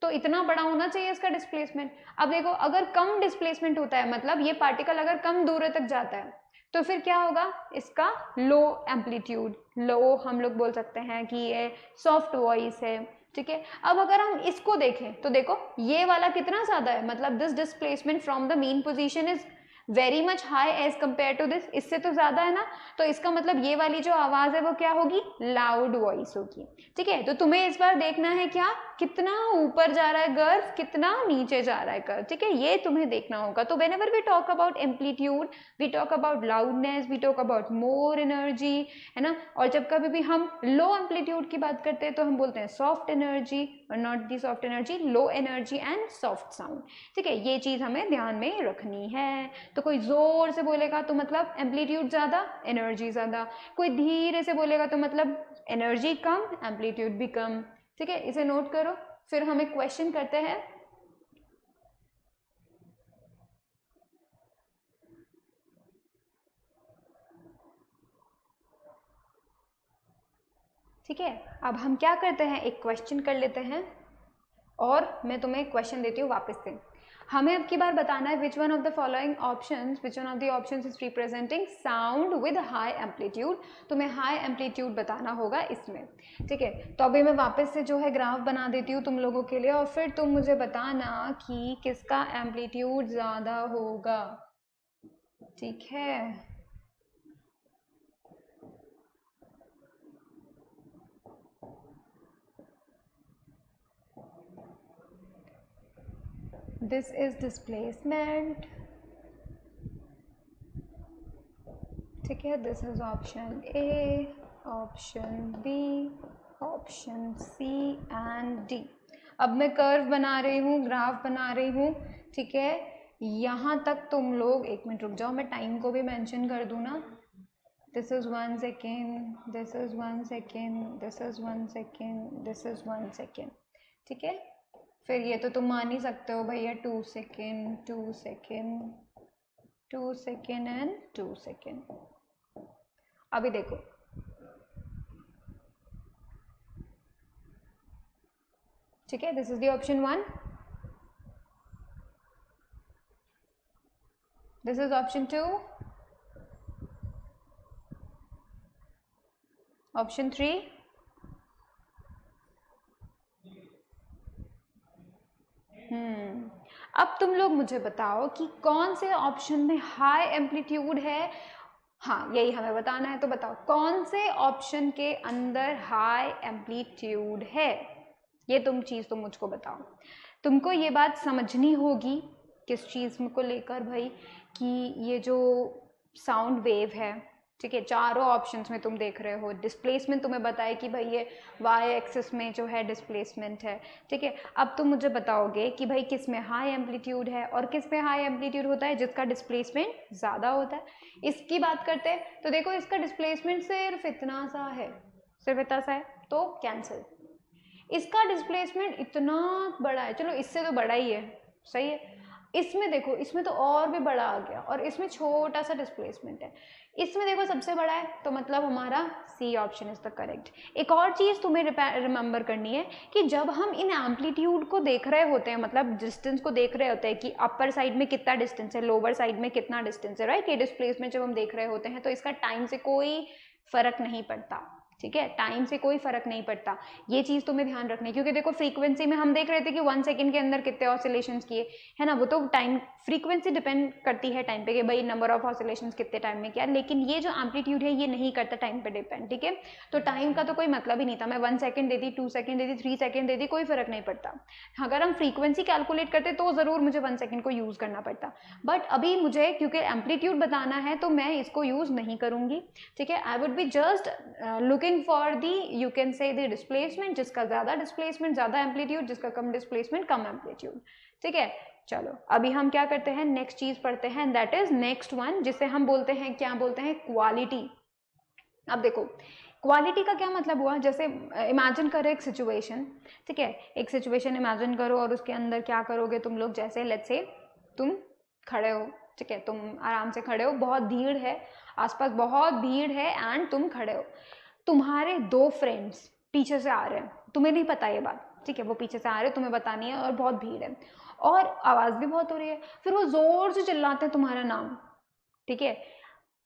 तो इतना बड़ा होना चाहिए इसका डिस्प्लेसमेंट। अब देखो अगर कम डिस्प्लेसमेंट होता है, मतलब ये पार्टिकल अगर कम दूर तक जाता है, तो फिर क्या होगा, इसका लो एम्पलीट्यूड, लो हम लोग बोल सकते हैं कि ये सॉफ्ट वॉइस है, ठीक है। अब अगर हम इसको देखें तो देखो ये वाला कितना ज्यादा है, मतलब this displacement from the mean position is very much high as compare to this, इससे तो ज्यादा है ना। तो इसका मतलब ये वाली जो आवाज है वो क्या होगी, लाउड वॉइस होगी, ठीक है। तो तुम्हें इस बार देखना है क्या, कितना ऊपर जा रहा है कर्व, कितना नीचे जा रहा है कर्व, ठीक है, ये तुम्हें देखना होगा। तो whenever we talk about amplitude, we talk about loudness, we talk about more energy, है ना। और जब कभी भी हम लो एम्पलीट्यूड की बात करते हैं तो हम बोलते हैं सॉफ्ट एनर्जी, और not the soft energy, low energy and soft sound, ठीक है। ये चीज हमें ध्यान में रखनी है। तो कोई जोर से बोलेगा तो मतलब एम्पलीट्यूड ज़्यादा, एनर्जी ज़्यादा, कोई धीरे से बोलेगा तो मतलब एनर्जी कम, एम्पलीट्यूड भी कम, ठीक है। इसे नोट करो, फिर हम एक क्वेश्चन करते हैं। ठीक है, अब हम क्या करते हैं, एक क्वेश्चन कर लेते हैं, और मैं तुम्हें एक क्वेश्चन देती हूँ वापस से। हमें अब की बार बताना है which one of the following options, which one of the options is representing sound with high amplitude. तुम्हें हाई एम्पलीट्यूड बताना होगा इसमें, ठीक है। तो अभी मैं वापस से जो है ग्राफ बना देती हूँ तुम लोगों के लिए, और फिर तुम मुझे बताना कि किसका एम्पलीट्यूड ज़्यादा होगा, ठीक है। दिस इज डिस्प्लेसमेंट, ठीक है, this is option A, option B, option C and D. अब मैं कर्व बना रही हूँ, ग्राफ बना रही हूँ, ठीक है। यहाँ तक तुम लोग, एक मिनट रुक जाओ, मैं टाइम को भी मेंशन कर दूँ ना। This is 1 second, this is 1 second, this is 1 second, this is 1 second, ठीक है। फिर ये तो तुम मान ही सकते हो भैया, 2 second, 2 second, 2 second and 2 second. अभी देखो ठीक है, this is the option 1, this is option 2, option 3, अब तुम लोग मुझे बताओ कि कौन से ऑप्शन में हाई एम्पलीट्यूड है। हाँ, यही हमें बताना है, तो बताओ कौन से ऑप्शन के अंदर हाई एम्पलीट्यूड है, ये तुम मुझको बताओ। तुमको ये बात समझनी होगी किस चीज़ को लेकर भाई, कि ये जो साउंड वेव है, ठीक है, चारों ऑप्शंस में तुम देख रहे हो डिस्प्लेसमेंट तुम्हें बताए कि भाई ये वाई एक्सिस में जो है डिस्प्लेसमेंट है, ठीक है। अब तुम मुझे बताओगे कि भाई किस में हाई एम्पलीट्यूड है और किस में हाई एम्पलीट्यूड होता है जिसका डिस्प्लेसमेंट ज़्यादा होता है। इसकी बात करते हैं तो देखो इसका डिस्प्लेसमेंट सिर्फ इतना सा है, सिर्फ इतना सा है, तो कैंसिल। इसका डिस्प्लेसमेंट इतना बड़ा है, चलो इससे तो बड़ा ही है, सही है। इसमें देखो, इसमें तो और भी बड़ा आ गया और इसमें छोटा सा डिस्प्लेसमेंट है, इसमें देखो सबसे बड़ा है, तो मतलब हमारा C option is the correct. एक और चीज़ तुम्हें रिमेंबर करनी है कि जब हम इन एम्पलीट्यूड को देख रहे होते हैं, मतलब डिस्टेंस को देख रहे होते हैं कि अपर साइड में कितना डिस्टेंस है, लोअर साइड में कितना डिस्टेंस है, राइट, ये डिस्प्लेसमेंट जब हम देख रहे होते हैं तो इसका टाइम से कोई फर्क नहीं पड़ता, ठीक है, टाइम से कोई फर्क नहीं पड़ता। ये चीज़ तुम्हें ध्यान रखनी है, क्योंकि देखो फ्रीक्वेंसी में हम देख रहे थे कि 1 सेकंड के अंदर कितने ऑसिलेशंस किए, है ना, वो तो टाइम फ्रीक्वेंसी डिपेंड करती है टाइम पे कि भाई नंबर ऑफ ऑसिलेशंस कितने टाइम में किया, लेकिन ये जो एम्पलीट्यूड है ये नहीं करता टाइम पे डिपेंड, ठीक है। तो टाइम का तो कोई मतलब ही नहीं था, मैं 1 सेकंड दे दी, 2 सेकंड दे दी, 3 सेकंड दे दी, कोई फर्क नहीं पड़ता। अगर हम फ्रीक्वेंसी कैलकुलेट करते तो ज़रूर मुझे 1 सेकंड को यूज़ करना पड़ता, बट अभी मुझे क्योंकि एम्पलीट्यूड बताना है तो मैं इसको यूज़ नहीं करूँगी, ठीक है। I would be just looking for the, you can say the displacement, जिसका ज़्यादा डिस्प्लेसमेंट ज़्यादा एम्पलीट्यूड, जिसका कम डिस्प्लेसमेंट कम एम्पलीट्यूड, ठीक है। चलो अभी हम क्या करते हैं, नेक्स्ट चीज़ पढ़ते हैं, दैट इज नेक्स्ट वन, जिसे हम बोलते हैं, क्या बोलते हैं, क्वालिटी। अब देखो क्वालिटी का क्या मतलब हुआ, जैसे इमेजिन करो एक सिचुएशन, ठीक है, एक सिचुएशन इमेजिन करो और उसके अंदर क्या करोगे तुम लोग, जैसे लेट्स से तुम खड़े हो, ठीक है, तुम आराम से खड़े हो, बहुत भीड़ है, आसपास बहुत भीड़ है एंड तुम खड़े हो, तुम्हारे 2 फ्रेंड्स पीछे से आ रहे हैं, तुम्हें नहीं पता ये बात, ठीक है, वो पीछे से आ रहे हैं, तुम्हें बतानी है और बहुत भीड़ है और आवाज़ भी बहुत हो रही है, फिर वो ज़ोर से चिल्लाते हैं तुम्हारा नाम, ठीक है,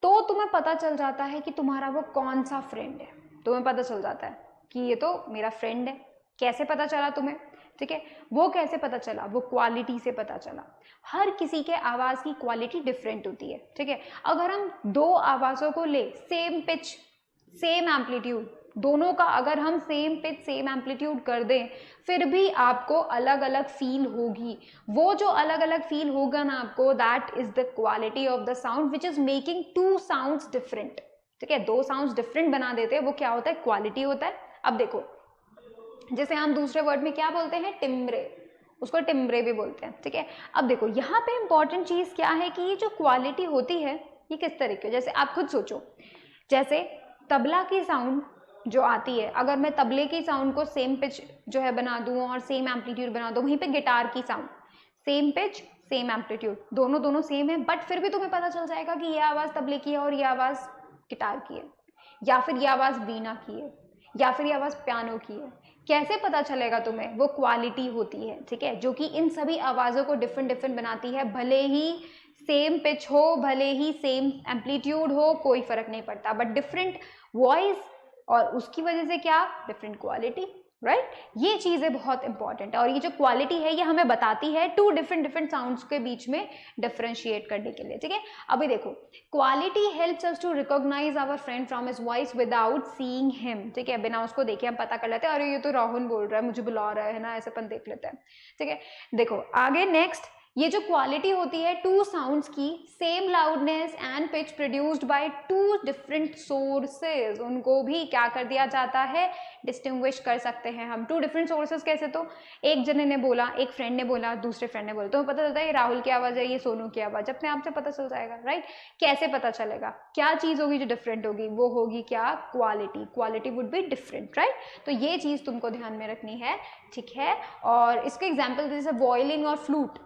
तो तुम्हें पता चल जाता है कि तुम्हारा वो कौन सा फ्रेंड है, तुम्हें पता चल जाता है कि ये तो मेरा फ्रेंड है। कैसे पता चला तुम्हें, ठीक है, वो कैसे पता चला, वो क्वालिटी से पता चला। हर किसी के आवाज़ की क्वालिटी डिफरेंट होती है, ठीक है। अगर हम 2 आवाज़ों को ले, सेम पिच सेम एम्पलीट्यूड, दोनों का अगर हम सेम पिच सेम एम्पलीट्यूड कर दें, फिर भी आपको अलग अलग फील होगी। वो जो अलग अलग फील होगा ना आपको, that is the quality of the sound which is making 2 sounds different, ठीक है, 2 साउंड्स डिफरेंट बना देते हैं, वो क्या होता है, क्वालिटी होता है। अब देखो जैसे हम दूसरे वर्ड में क्या बोलते हैं, टिम्ब्रे, उसको टिम्ब्रे भी बोलते हैं, ठीक है। अब देखो यहाँ पे इंपॉर्टेंट चीज़ क्या है कि ये जो क्वालिटी होती है ये किस तरीके, जैसे आप खुद सोचो, जैसे तबला की साउंड जो आती है, अगर मैं तबले की साउंड को सेम पिच जो है बना दूँ और सेम एम्पलीट्यूड बना दूँ, वहीं पे गिटार की sound same pitch same amplitude, दोनों सेम है, बट फिर भी तुम्हें पता चल जाएगा कि ये आवाज़ तबले की है और ये आवाज़ गिटार की है, या फिर ये आवाज़ वीणा की है, या फिर ये आवाज़ पियानो की है। कैसे पता चलेगा तुम्हें, वो क्वालिटी होती है, ठीक है, जो कि इन सभी आवाज़ों को डिफरेंट डिफरेंट बनाती है। भले ही सेम पिच हो, भले ही सेम एम्पलीट्यूड हो, कोई फर्क नहीं पड़ता, बट डिफरेंट वॉइस और उसकी वजह से क्या, डिफरेंट क्वालिटी, राइट। ये चीज़ें बहुत इंपॉर्टेंट है और ये जो क्वालिटी है ये हमें बताती है 2 डिफरेंट साउंड्स के बीच में डिफरेंशिएट करने के लिए, ठीक है। अभी देखो quality helps us to recognise our friend from his voice without seeing him, ठीक है, बिना उसको देखे हम पता कर लेते हैं, अरे ये तो राहुल बोल रहा है, मुझे बुला रहा है ना, ऐसे अपन देख लेते हैं, ठीक है। देखो आगे नेक्स्ट, ये जो क्वालिटी होती है 2 साउंड्स की, same loudness and pitch produced by 2 different sources, उनको भी क्या कर दिया जाता है, डिस्टिंग्विश कर सकते हैं हम। 2 डिफरेंट सोर्सेज कैसे, तो एक जने ने बोला, एक फ्रेंड ने बोला, दूसरे फ्रेंड ने बोला, तो पता चलता है ये राहुल की आवाज़ है, ये सोनू की आवाज़, अपने आप से पता चल जाएगा, राइट। कैसे पता चलेगा, क्या चीज़ होगी जो डिफरेंट होगी, वो होगी क्या, quality, quality would be different, right. तो ये चीज़ तुमको ध्यान में रखनी है, ठीक है। और इसके एग्जाम्पल जैसे वॉयलिन और फ्लूट,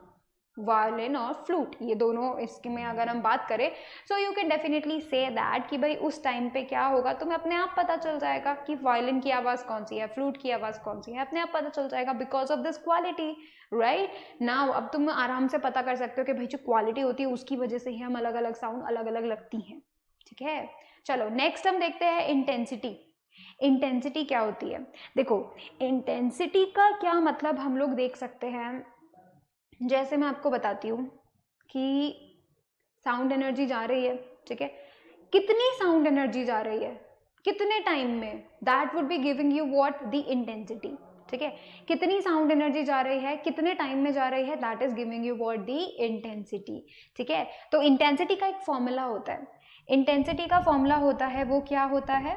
वायलिन और फ्लूट, ये दोनों इसके में अगर हम बात करें, so you can definitely say that कि भाई उस टाइम पे क्या होगा, तुम्हें अपने आप पता चल जाएगा कि वायलिन की आवाज़ कौन सी है, फ्लूट की आवाज़ कौन सी है, अपने आप पता चल जाएगा because of this quality, right. Now अब तुम आराम से पता कर सकते हो कि भाई जो क्वालिटी होती है उसकी वजह से ही हम अलग अलग साउंड अलग अलग लगती हैं, ठीक है। चलो नेक्स्ट हम देखते हैं इंटेंसिटी। इंटेंसिटी क्या होती है? देखो इंटेंसिटी का क्या मतलब हम लोग देख सकते हैं, जैसे मैं आपको बताती हूँ कि साउंड एनर्जी जा रही है, ठीक है, कितनी साउंड एनर्जी जा रही है, कितने टाइम में, that would be giving you what, the intensity, ठीक है। कितनी साउंड एनर्जी जा रही है, कितने टाइम में जा रही है, that is giving you what, the intensity, ठीक है। तो इंटेंसिटी का एक फॉर्मूला होता है, इंटेंसिटी का फॉर्मूला होता है, वो क्या होता है,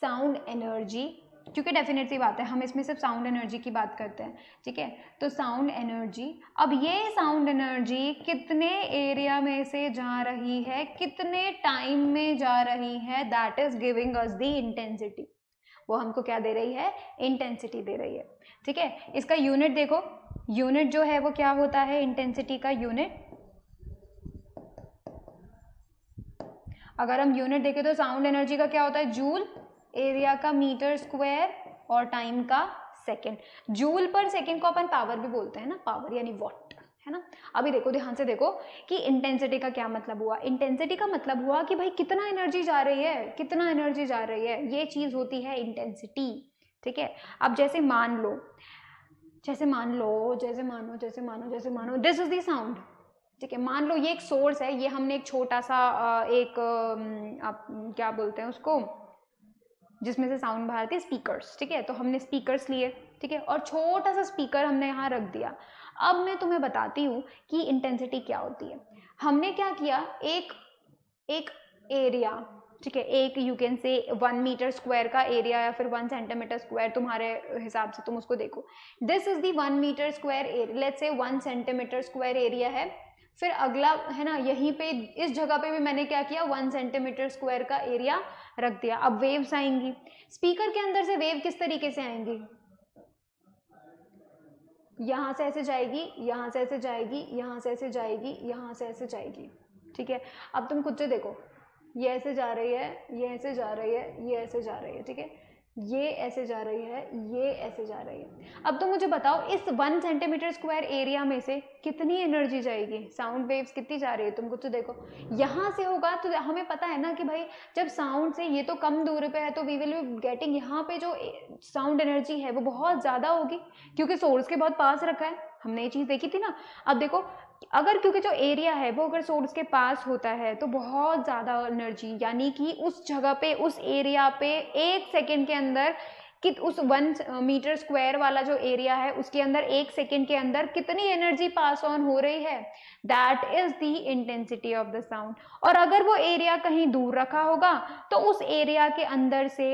साउंड एनर्जी, क्योंकि डेफिनेट सी बात है हम इसमें सिर्फ साउंड एनर्जी की बात करते हैं, ठीक है। तो साउंड एनर्जी, अब ये साउंड एनर्जी कितने एरिया में से जा रही है, कितने टाइम में जा रही है, that is giving us the intensity, वो हमको क्या दे रही है, इंटेंसिटी दे रही है, ठीक है। इसका यूनिट देखो, यूनिट जो है वो क्या होता है, इंटेंसिटी का यूनिट, अगर हम यूनिट देखें तो साउंड एनर्जी का क्या होता है, जूल, एरिया का मीटर स्क्वायर और टाइम का सेकेंड। जूल पर सेकेंड को अपन पावर भी बोलते हैं ना, पावर यानी वॉट, है ना। अभी देखो ध्यान से देखो कि इंटेंसिटी का क्या मतलब हुआ, इंटेंसिटी का मतलब हुआ कि भाई कितना एनर्जी जा रही है, कितना एनर्जी जा रही है, ये चीज होती है इंटेंसिटी, ठीक है। अब जैसे मान लो, दिस इज द साउंड, ठीक है। मान लो ये एक सोर्स है, ये हमने एक छोटा सा एक आप क्या बोलते हैं उसको, जिसमें से साउंड बाहर आती है, स्पीकर्स, ठीक है। तो हमने स्पीकर्स लिए, ठीक है, और छोटा सा स्पीकर हमने यहाँ रख दिया। अब मैं तुम्हें बताती हूँ कि इंटेंसिटी क्या होती है। हमने क्या किया, एक एरिया, ठीक है, एक you can say 1 metre square का एरिया या फिर 1 सेंटीमीटर स्क्वायर, तुम्हारे हिसाब से तुम उसको देखो, this is the 1 metre square area, let's say 1 centimetre square area है। फिर अगला है ना, यहीं पे इस जगह पे भी मैंने क्या किया, 1 सेंटीमीटर स्क्वायर का एरिया रख दिया। अब वेव्स आएंगी, स्पीकर के अंदर से वेव किस तरीके से आएंगी, यहां से ऐसे जाएगी, यहां से ऐसे जाएगी, यहां से ऐसे जाएगी, यहां से ऐसे जाएगी, ठीक है। अब तुम खुद से देखो, ये ऐसे जा रही है, ये ऐसे जा रही है, ये ऐसे जा रही है, ठीक है, ये ऐसे जा रही है, ये ऐसे जा रही है। अब तो मुझे बताओ इस 1 सेंटीमीटर स्क्वायर एरिया में से कितनी एनर्जी जाएगी, साउंड वेव्स कितनी जा रही है, तुम कुछ देखो, यहाँ से होगा तो हमें पता है ना कि भाई जब साउंड से ये तो कम दूरी पे है तो वी विल बी गेटिंग, यहाँ पे जो साउंड एनर्जी है वो बहुत ज़्यादा होगी क्योंकि सोर्स के बहुत पास रखा है, हमने ये चीज़ देखी थी ना। अब देखो अगर क्योंकि जो एरिया है वो अगर सोर्स के पास होता है तो बहुत ज़्यादा एनर्जी, यानी कि उस जगह पे उस एरिया पे 1 सेकेंड के अंदर कि उस 1 मीटर स्क्वायर वाला जो एरिया है उसके अंदर 1 सेकेंड के अंदर कितनी एनर्जी पास ऑन हो रही है, that is the intensity of the sound. और अगर वो एरिया कहीं दूर रखा होगा तो उस एरिया के अंदर से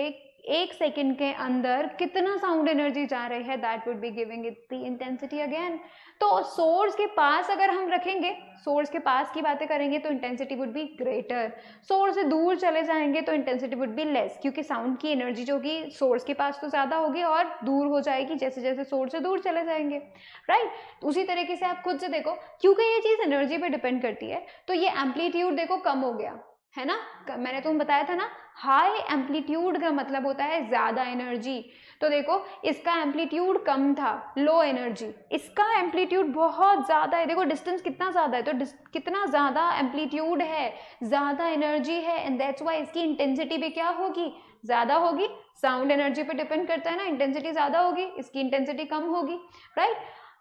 1 सेकेंड के अंदर कितना साउंड एनर्जी जा रही है, that would be giving it the intensity again. तो सोर्स के पास अगर हम रखेंगे, सोर्स के पास की बातें करेंगे तो intensity would be greater, source से दूर चले जाएंगे तो इंटेंसिटी वुड बी लेस, क्योंकि साउंड की एनर्जी जो होगी सोर्स के पास तो ज़्यादा होगी और दूर हो जाएगी जैसे जैसे सोर्स से दूर चले जाएंगे, राइट। उसी तरीके से आप खुद से देखो, क्योंकि ये चीज़ एनर्जी पे डिपेंड करती है तो ये एम्पलीट्यूड देखो कम हो गया है ना, मैंने तुम बताया था ना, हाई एम्पलीट्यूड का मतलब होता है ज़्यादा एनर्जी। तो देखो इसका एम्पलीट्यूड कम था, लो एनर्जी, इसका एम्पलीट्यूड बहुत ज़्यादा है, देखो डिस्टेंस कितना ज़्यादा है, तो कितना ज़्यादा एम्पलीट्यूड है, ज़्यादा एनर्जी है, एंड दैट्स वाई इसकी इंटेंसिटी भी क्या होगी, ज़्यादा होगी। साउंड एनर्जी पे डिपेंड करता है ना, इंटेंसिटी ज़्यादा होगी, इसकी इंटेंसिटी कम होगी, राइट।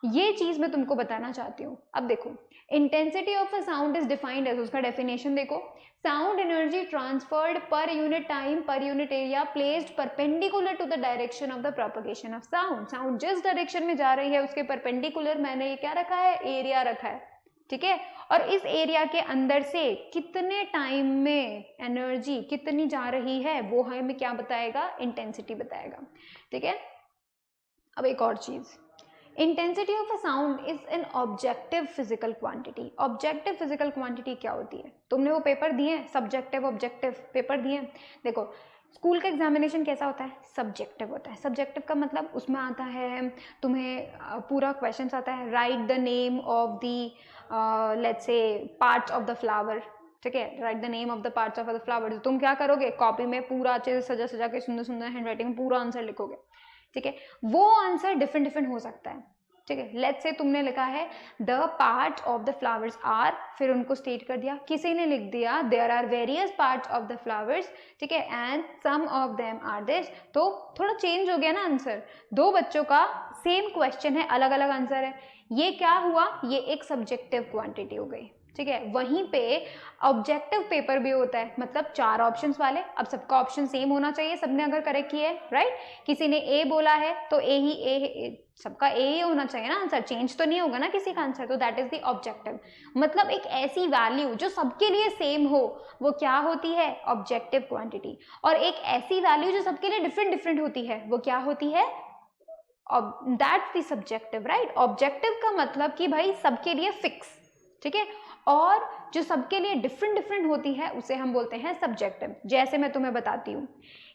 ये चीज़ मैं तुमको बताना चाहती हूँ। अब देखो intensity of a sound is defined as, उसका डेफिनेशन देखो, sound energy transferred per unit time per unit area placed perpendicular to the direction of the propagation of sound. Sound जिस डायरेक्शन में जा रही है उसके परपेंडिकुलर मैंने ये क्या रखा है, एरिया रखा है, ठीक है। और इस एरिया के अंदर से कितने टाइम में एनर्जी कितनी जा रही है वो हमें क्या बताएगा, इंटेंसिटी बताएगा, ठीक है। अब एक और चीज, intensity of a sound is an objective physical quantity. Objective physical quantity क्या होती है, तुमने वो पेपर दिए, सब्जेक्टिव ऑब्जेक्टिव पेपर दिए, देखो स्कूल का एग्जामिनेशन कैसा होता है? सब्जेक्टिव होता है। सब्जेक्टिव का मतलब उसमें आता है तुम्हें पूरा क्वेश्चन आता है, right the name of the let's say parts of the flower, ठीक है, right the name of the parts of the flower. तुम क्या करोगे, कॉपी में पूरा अच्छे से सजा सजा के सुंदर सुंदर हैंड राइटिंग में पूरा आंसर लिखोगे, ठीक है। वो आंसर डिफरेंट डिफरेंट हो सकता है, ठीक है। लेट्स से तुमने लिखा है the part of the flowers are, फिर उनको स्टेट कर दिया, किसी ने लिख दिया there are various parts of the flowers, ठीक है, and some of them are this, तो थोड़ा चेंज हो गया ना आंसर। दो बच्चों का सेम क्वेश्चन है, अलग अलग आंसर है, ये क्या हुआ, ये एक सब्जेक्टिव क्वांटिटी हो गई, ठीक है। वहीं पे ऑब्जेक्टिव पेपर भी होता है, मतलब 4 ऑप्शंस वाले, अब सबका ऑप्शन सेम होना चाहिए, सबने अगर करेक्ट किया है, राइट, किसी ने ए बोला है तो ए ही ए, सबका ए ही होना चाहिए ना आंसर, चेंज तो नहीं होगा ना किसी का आंसर, तो दैट इज द ऑब्जेक्टिव। मतलब एक ऐसी वैल्यू जो सबके लिए सेम हो, वो क्या होती है, ऑब्जेक्टिव क्वांटिटी। और एक ऐसी वैल्यू जो सबके लिए डिफरेंट डिफरेंट होती है, वो क्या होती है, that's the subjective, right. Objective का मतलब कि भाई सबके लिए फिक्स, ठीक है, और जो सबके लिए डिफरेंट डिफरेंट होती है उसे हम बोलते हैं सब्जेक्टिव। जैसे मैं तुम्हें बताती हूँ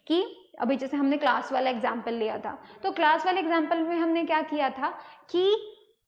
कि अभी जैसे हमने क्लास वाला एग्जाम्पल लिया था, तो क्लास वाले एग्जाम्पल में हमने क्या किया था कि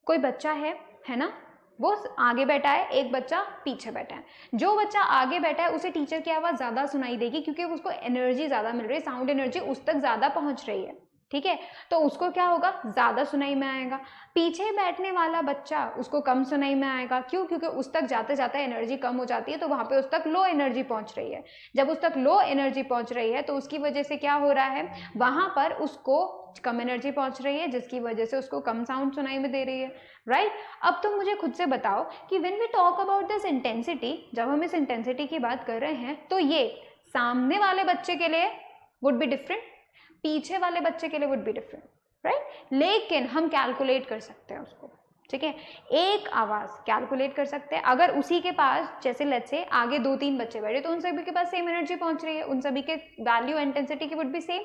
कोई बच्चा है ना, वो आगे बैठा है, एक बच्चा पीछे बैठा है। जो बच्चा आगे बैठा है उसे टीचर की आवाज़ ज़्यादा सुनाई देगी क्योंकि उसको एनर्जी ज़्यादा मिल रही है, साउंड एनर्जी उस तक ज़्यादा पहुँच रही है, ठीक है, तो उसको क्या होगा, ज़्यादा सुनाई में आएगा। पीछे बैठने वाला बच्चा, उसको कम सुनाई में आएगा, क्यों, क्योंकि उस तक जाते जाते एनर्जी कम हो जाती है, तो वहाँ पे उस तक लो एनर्जी पहुँच रही है। जब उस तक लो एनर्जी पहुँच रही है तो उसकी वजह से क्या हो रहा है, वहाँ पर उसको कम एनर्जी पहुँच रही है, जिसकी वजह से उसको कम साउंड सुनाई में दे रही है, राइट। अब तुम मुझे खुद से बताओ कि when we talk about this intensity, जब हम इस इंटेंसिटी की बात कर रहे हैं, तो ये सामने वाले बच्चे के लिए वुड बी डिफरेंट, पीछे वाले बच्चे के लिए वुड बी डिफरेंट, राइट, लेकिन हम कैलकुलेट कर सकते हैं उसको, ठीक है, एक आवाज़ कैलकुलेट कर सकते हैं। अगर उसी के पास जैसे लेट्स से आगे 2-3 बच्चे बैठे, तो उन सभी के पास सेम एनर्जी पहुंच रही है, उन सभी के वैल्यू इंटेंसिटी की वुड बी सेम,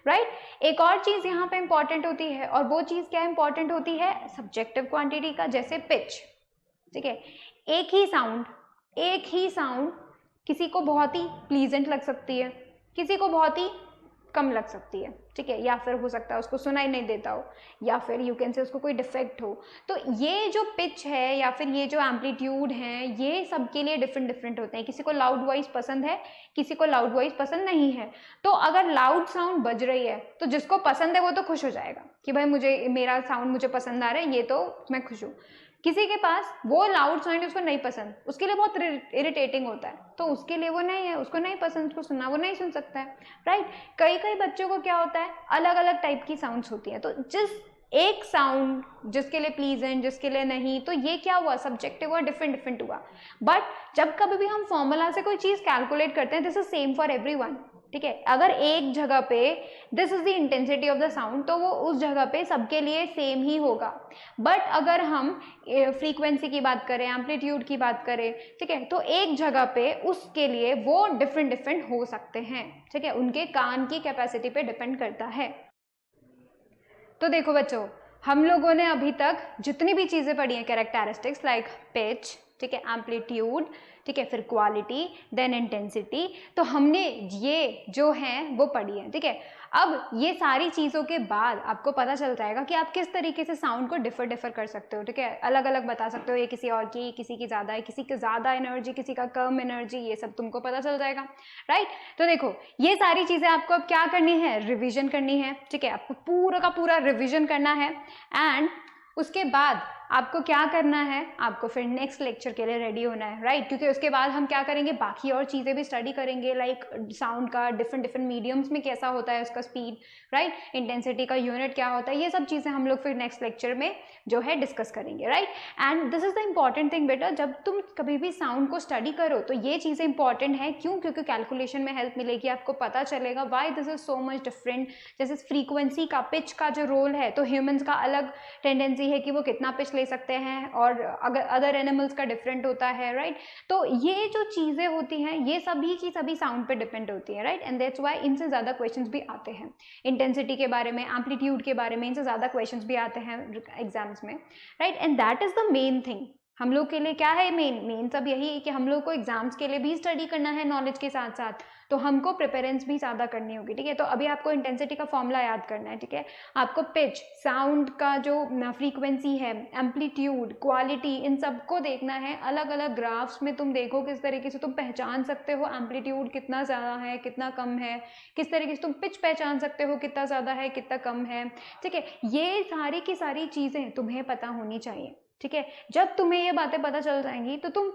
राइट। एक और चीज़ यहाँ पे इंपॉर्टेंट होती है, और वो चीज़ क्या इंपॉर्टेंट होती है, सब्जेक्टिव क्वांटिटी का, जैसे पिच, ठीक है, एक ही साउंड किसी को बहुत ही प्लीजेंट लग सकती है, किसी को बहुत ही कम लग सकती है, ठीक है, या फिर हो सकता है उसको सुनाई नहीं देता हो, या फिर यू कैन से उसको कोई डिफेक्ट हो। तो ये जो पिच है या फिर ये जो एम्पलीट्यूड है, ये सबके लिए डिफरेंट डिफरेंट होते हैं। किसी को लाउड वॉइस पसंद है, किसी को लाउड वॉइस पसंद नहीं है। तो अगर लाउड साउंड बज रही है तो जिसको पसंद है वो तो खुश हो जाएगा कि भाई मुझे मेरा साउंड मुझे पसंद आ रहा है, ये तो मैं खुश हूँ। किसी के पास वो लाउड साउंड उसको नहीं पसंद, उसके लिए बहुत इरिटेटिंग होता है, तो उसके लिए वो नहीं है, उसको नहीं पसंद, उसको सुनना, वो नहीं सुन सकता है, राइट। कई कई बच्चों को क्या होता है, अलग अलग टाइप की साउंड्स होती हैं, तो जिस एक साउंड जिसके लिए प्लीजेंट, जिसके लिए नहीं, तो ये क्या हुआ, सब्जेक्टिव हुआ, डिफरेंट डिफरेंट हुआ। बट जब कभी भी हम फॉर्मूला से कोई चीज़ कैलकुलेट करते हैं, this is same for everyone, ठीक है। अगर एक जगह पे this is the intensity of the sound, तो वो उस जगह पे सबके लिए सेम ही होगा। बट अगर हम फ्रीक्वेंसी की बात करें, एम्पलीट्यूड की बात करें, ठीक है, तो एक जगह पे उसके लिए वो डिफरेंट डिफरेंट हो सकते हैं, ठीक है, उनके कान की कैपेसिटी पे डिपेंड करता है। तो देखो बच्चों, हम लोगों ने अभी तक जितनी भी चीज़ें पढ़ी हैं, कैरेक्टरिस्टिक्स लाइक पिच, ठीक है, एम्पलीट्यूड, ठीक है, फिर क्वालिटी, देन इंटेंसिटी, तो हमने ये जो हैं वो पढ़ी है, ठीक है। अब ये सारी चीज़ों के बाद आपको पता चल जाएगा कि आप किस तरीके से साउंड को डिफर कर सकते हो, ठीक है, अलग अलग बता सकते हो, ये किसी और की, किसी की ज़्यादा है, किसी की ज़्यादा एनर्जी, किसी का कम एनर्जी, ये सब तुमको पता चल जाएगा, राइट। तो देखो, ये सारी चीज़ें आपको अब क्या करनी है, रिविजन करनी है, ठीक है, आपको पूरा का पूरा रिविजन करना है। एंड उसके बाद आपको क्या करना है, आपको फिर नेक्स्ट लेक्चर के लिए रेडी होना है, राइट, क्योंकि उसके बाद हम क्या करेंगे, बाकी और चीज़ें भी स्टडी करेंगे, लाइक साउंड का डिफरेंट डिफरेंट मीडियम्स में कैसा होता है उसका स्पीड, राइट, इंटेंसिटी का यूनिट क्या होता है, ये सब चीज़ें हम लोग फिर नेक्स्ट लेक्चर में जो है डिस्कस करेंगे, right. And this is the important thing बेटा, जब तुम कभी भी साउंड को स्टडी करो तो ये चीज़ें इंपॉर्टेंट है, क्यों, क्योंकि कैलकुलेशन में हेल्प मिलेगी, आपको पता चलेगा why this is so much different. जैसे फ्रीक्वेंसी का, पिच का जो रोल है, तो ह्यूमन्स का अलग टेंडेंसी है कि वो कितना पिच ले सकते हैं, और अगर अदर एनिमल्स का डिफरेंट होता है, राइट। तो ये जो चीज़ें होती हैं ये सभी की सभी साउंड पे डिपेंड होती है, राइट, एंड दैट्स व्हाई इनसे ज़्यादा क्वेश्चंस भी आते हैं, इंटेंसिटी के बारे में, एम्पलीट्यूड के बारे में, इनसे ज़्यादा क्वेश्चंस भी आते हैं एग्जाम्स में, right. And that is the main thing, हम लोग के लिए क्या है, मेन सब यही है कि हम लोग को एग्जाम्स के लिए भी स्टडी करना है नॉलेज के साथ साथ, तो हमको प्रिपेरेंस भी ज़्यादा करनी होगी, ठीक है। तो अभी आपको इंटेंसिटी का फॉर्मूला याद करना है, ठीक है। आपको पिच, साउंड का जो फ्रीक्वेंसी है, एम्पलीट्यूड, क्वालिटी, इन सबको देखना है। अलग अलग ग्राफ्स में तुम देखो किस तरीके से तुम पहचान सकते हो एम्पलीट्यूड कितना ज़्यादा है कितना कम है, किस तरीके से तुम पिच पहचान सकते हो कितना ज़्यादा है कितना कम है, ठीक है। ये सारी की सारी चीज़ें तुम्हें पता होनी चाहिए, ठीक है। जब तुम्हें ये बातें पता चल जाएंगी तो तुम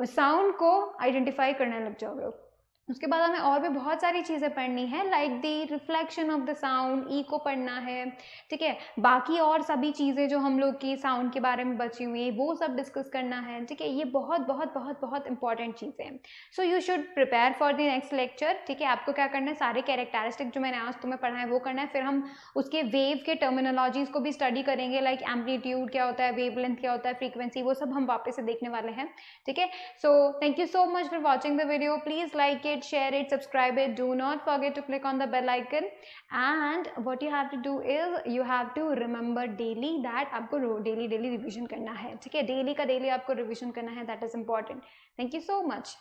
साउंड को आइडेंटिफाई करने लग जाओगे। उसके बाद हमें और भी बहुत सारी चीज़ें पढ़नी है, like the reflection of the sound, ई को पढ़ना है, ठीक है। बाकी और सभी चीज़ें जो हम लोग की साउंड के बारे में बची हुई है वो सब डिस्कस करना है, ठीक है। ये बहुत बहुत बहुत बहुत इंपॉर्टेंट चीज़ें हैं। So you should prepare for the next lecture, ठीक है। आपको क्या करना है, सारे कैरेक्टरिस्टिक जो मैंने आज तुम्हें पढ़ा है वो करना है। फिर हम उसके वेव के टर्मिनोलॉजीज को भी स्टडी करेंगे, लाइक एम्पलीट्यूड क्या होता है, वेवलेंथ क्या होता है, फ्रीक्वेंसी, वो सब हम वापस से देखने वाले हैं, ठीक है। So thank you so much for watching the video. Please like it, share it, subscribe it. Do not forget to click on the bell icon. And what you have to do is you have to remember daily that आपको daily revision करना है, ठीक है। daily का daily आपको revision करना है, that is important. Thank you so much.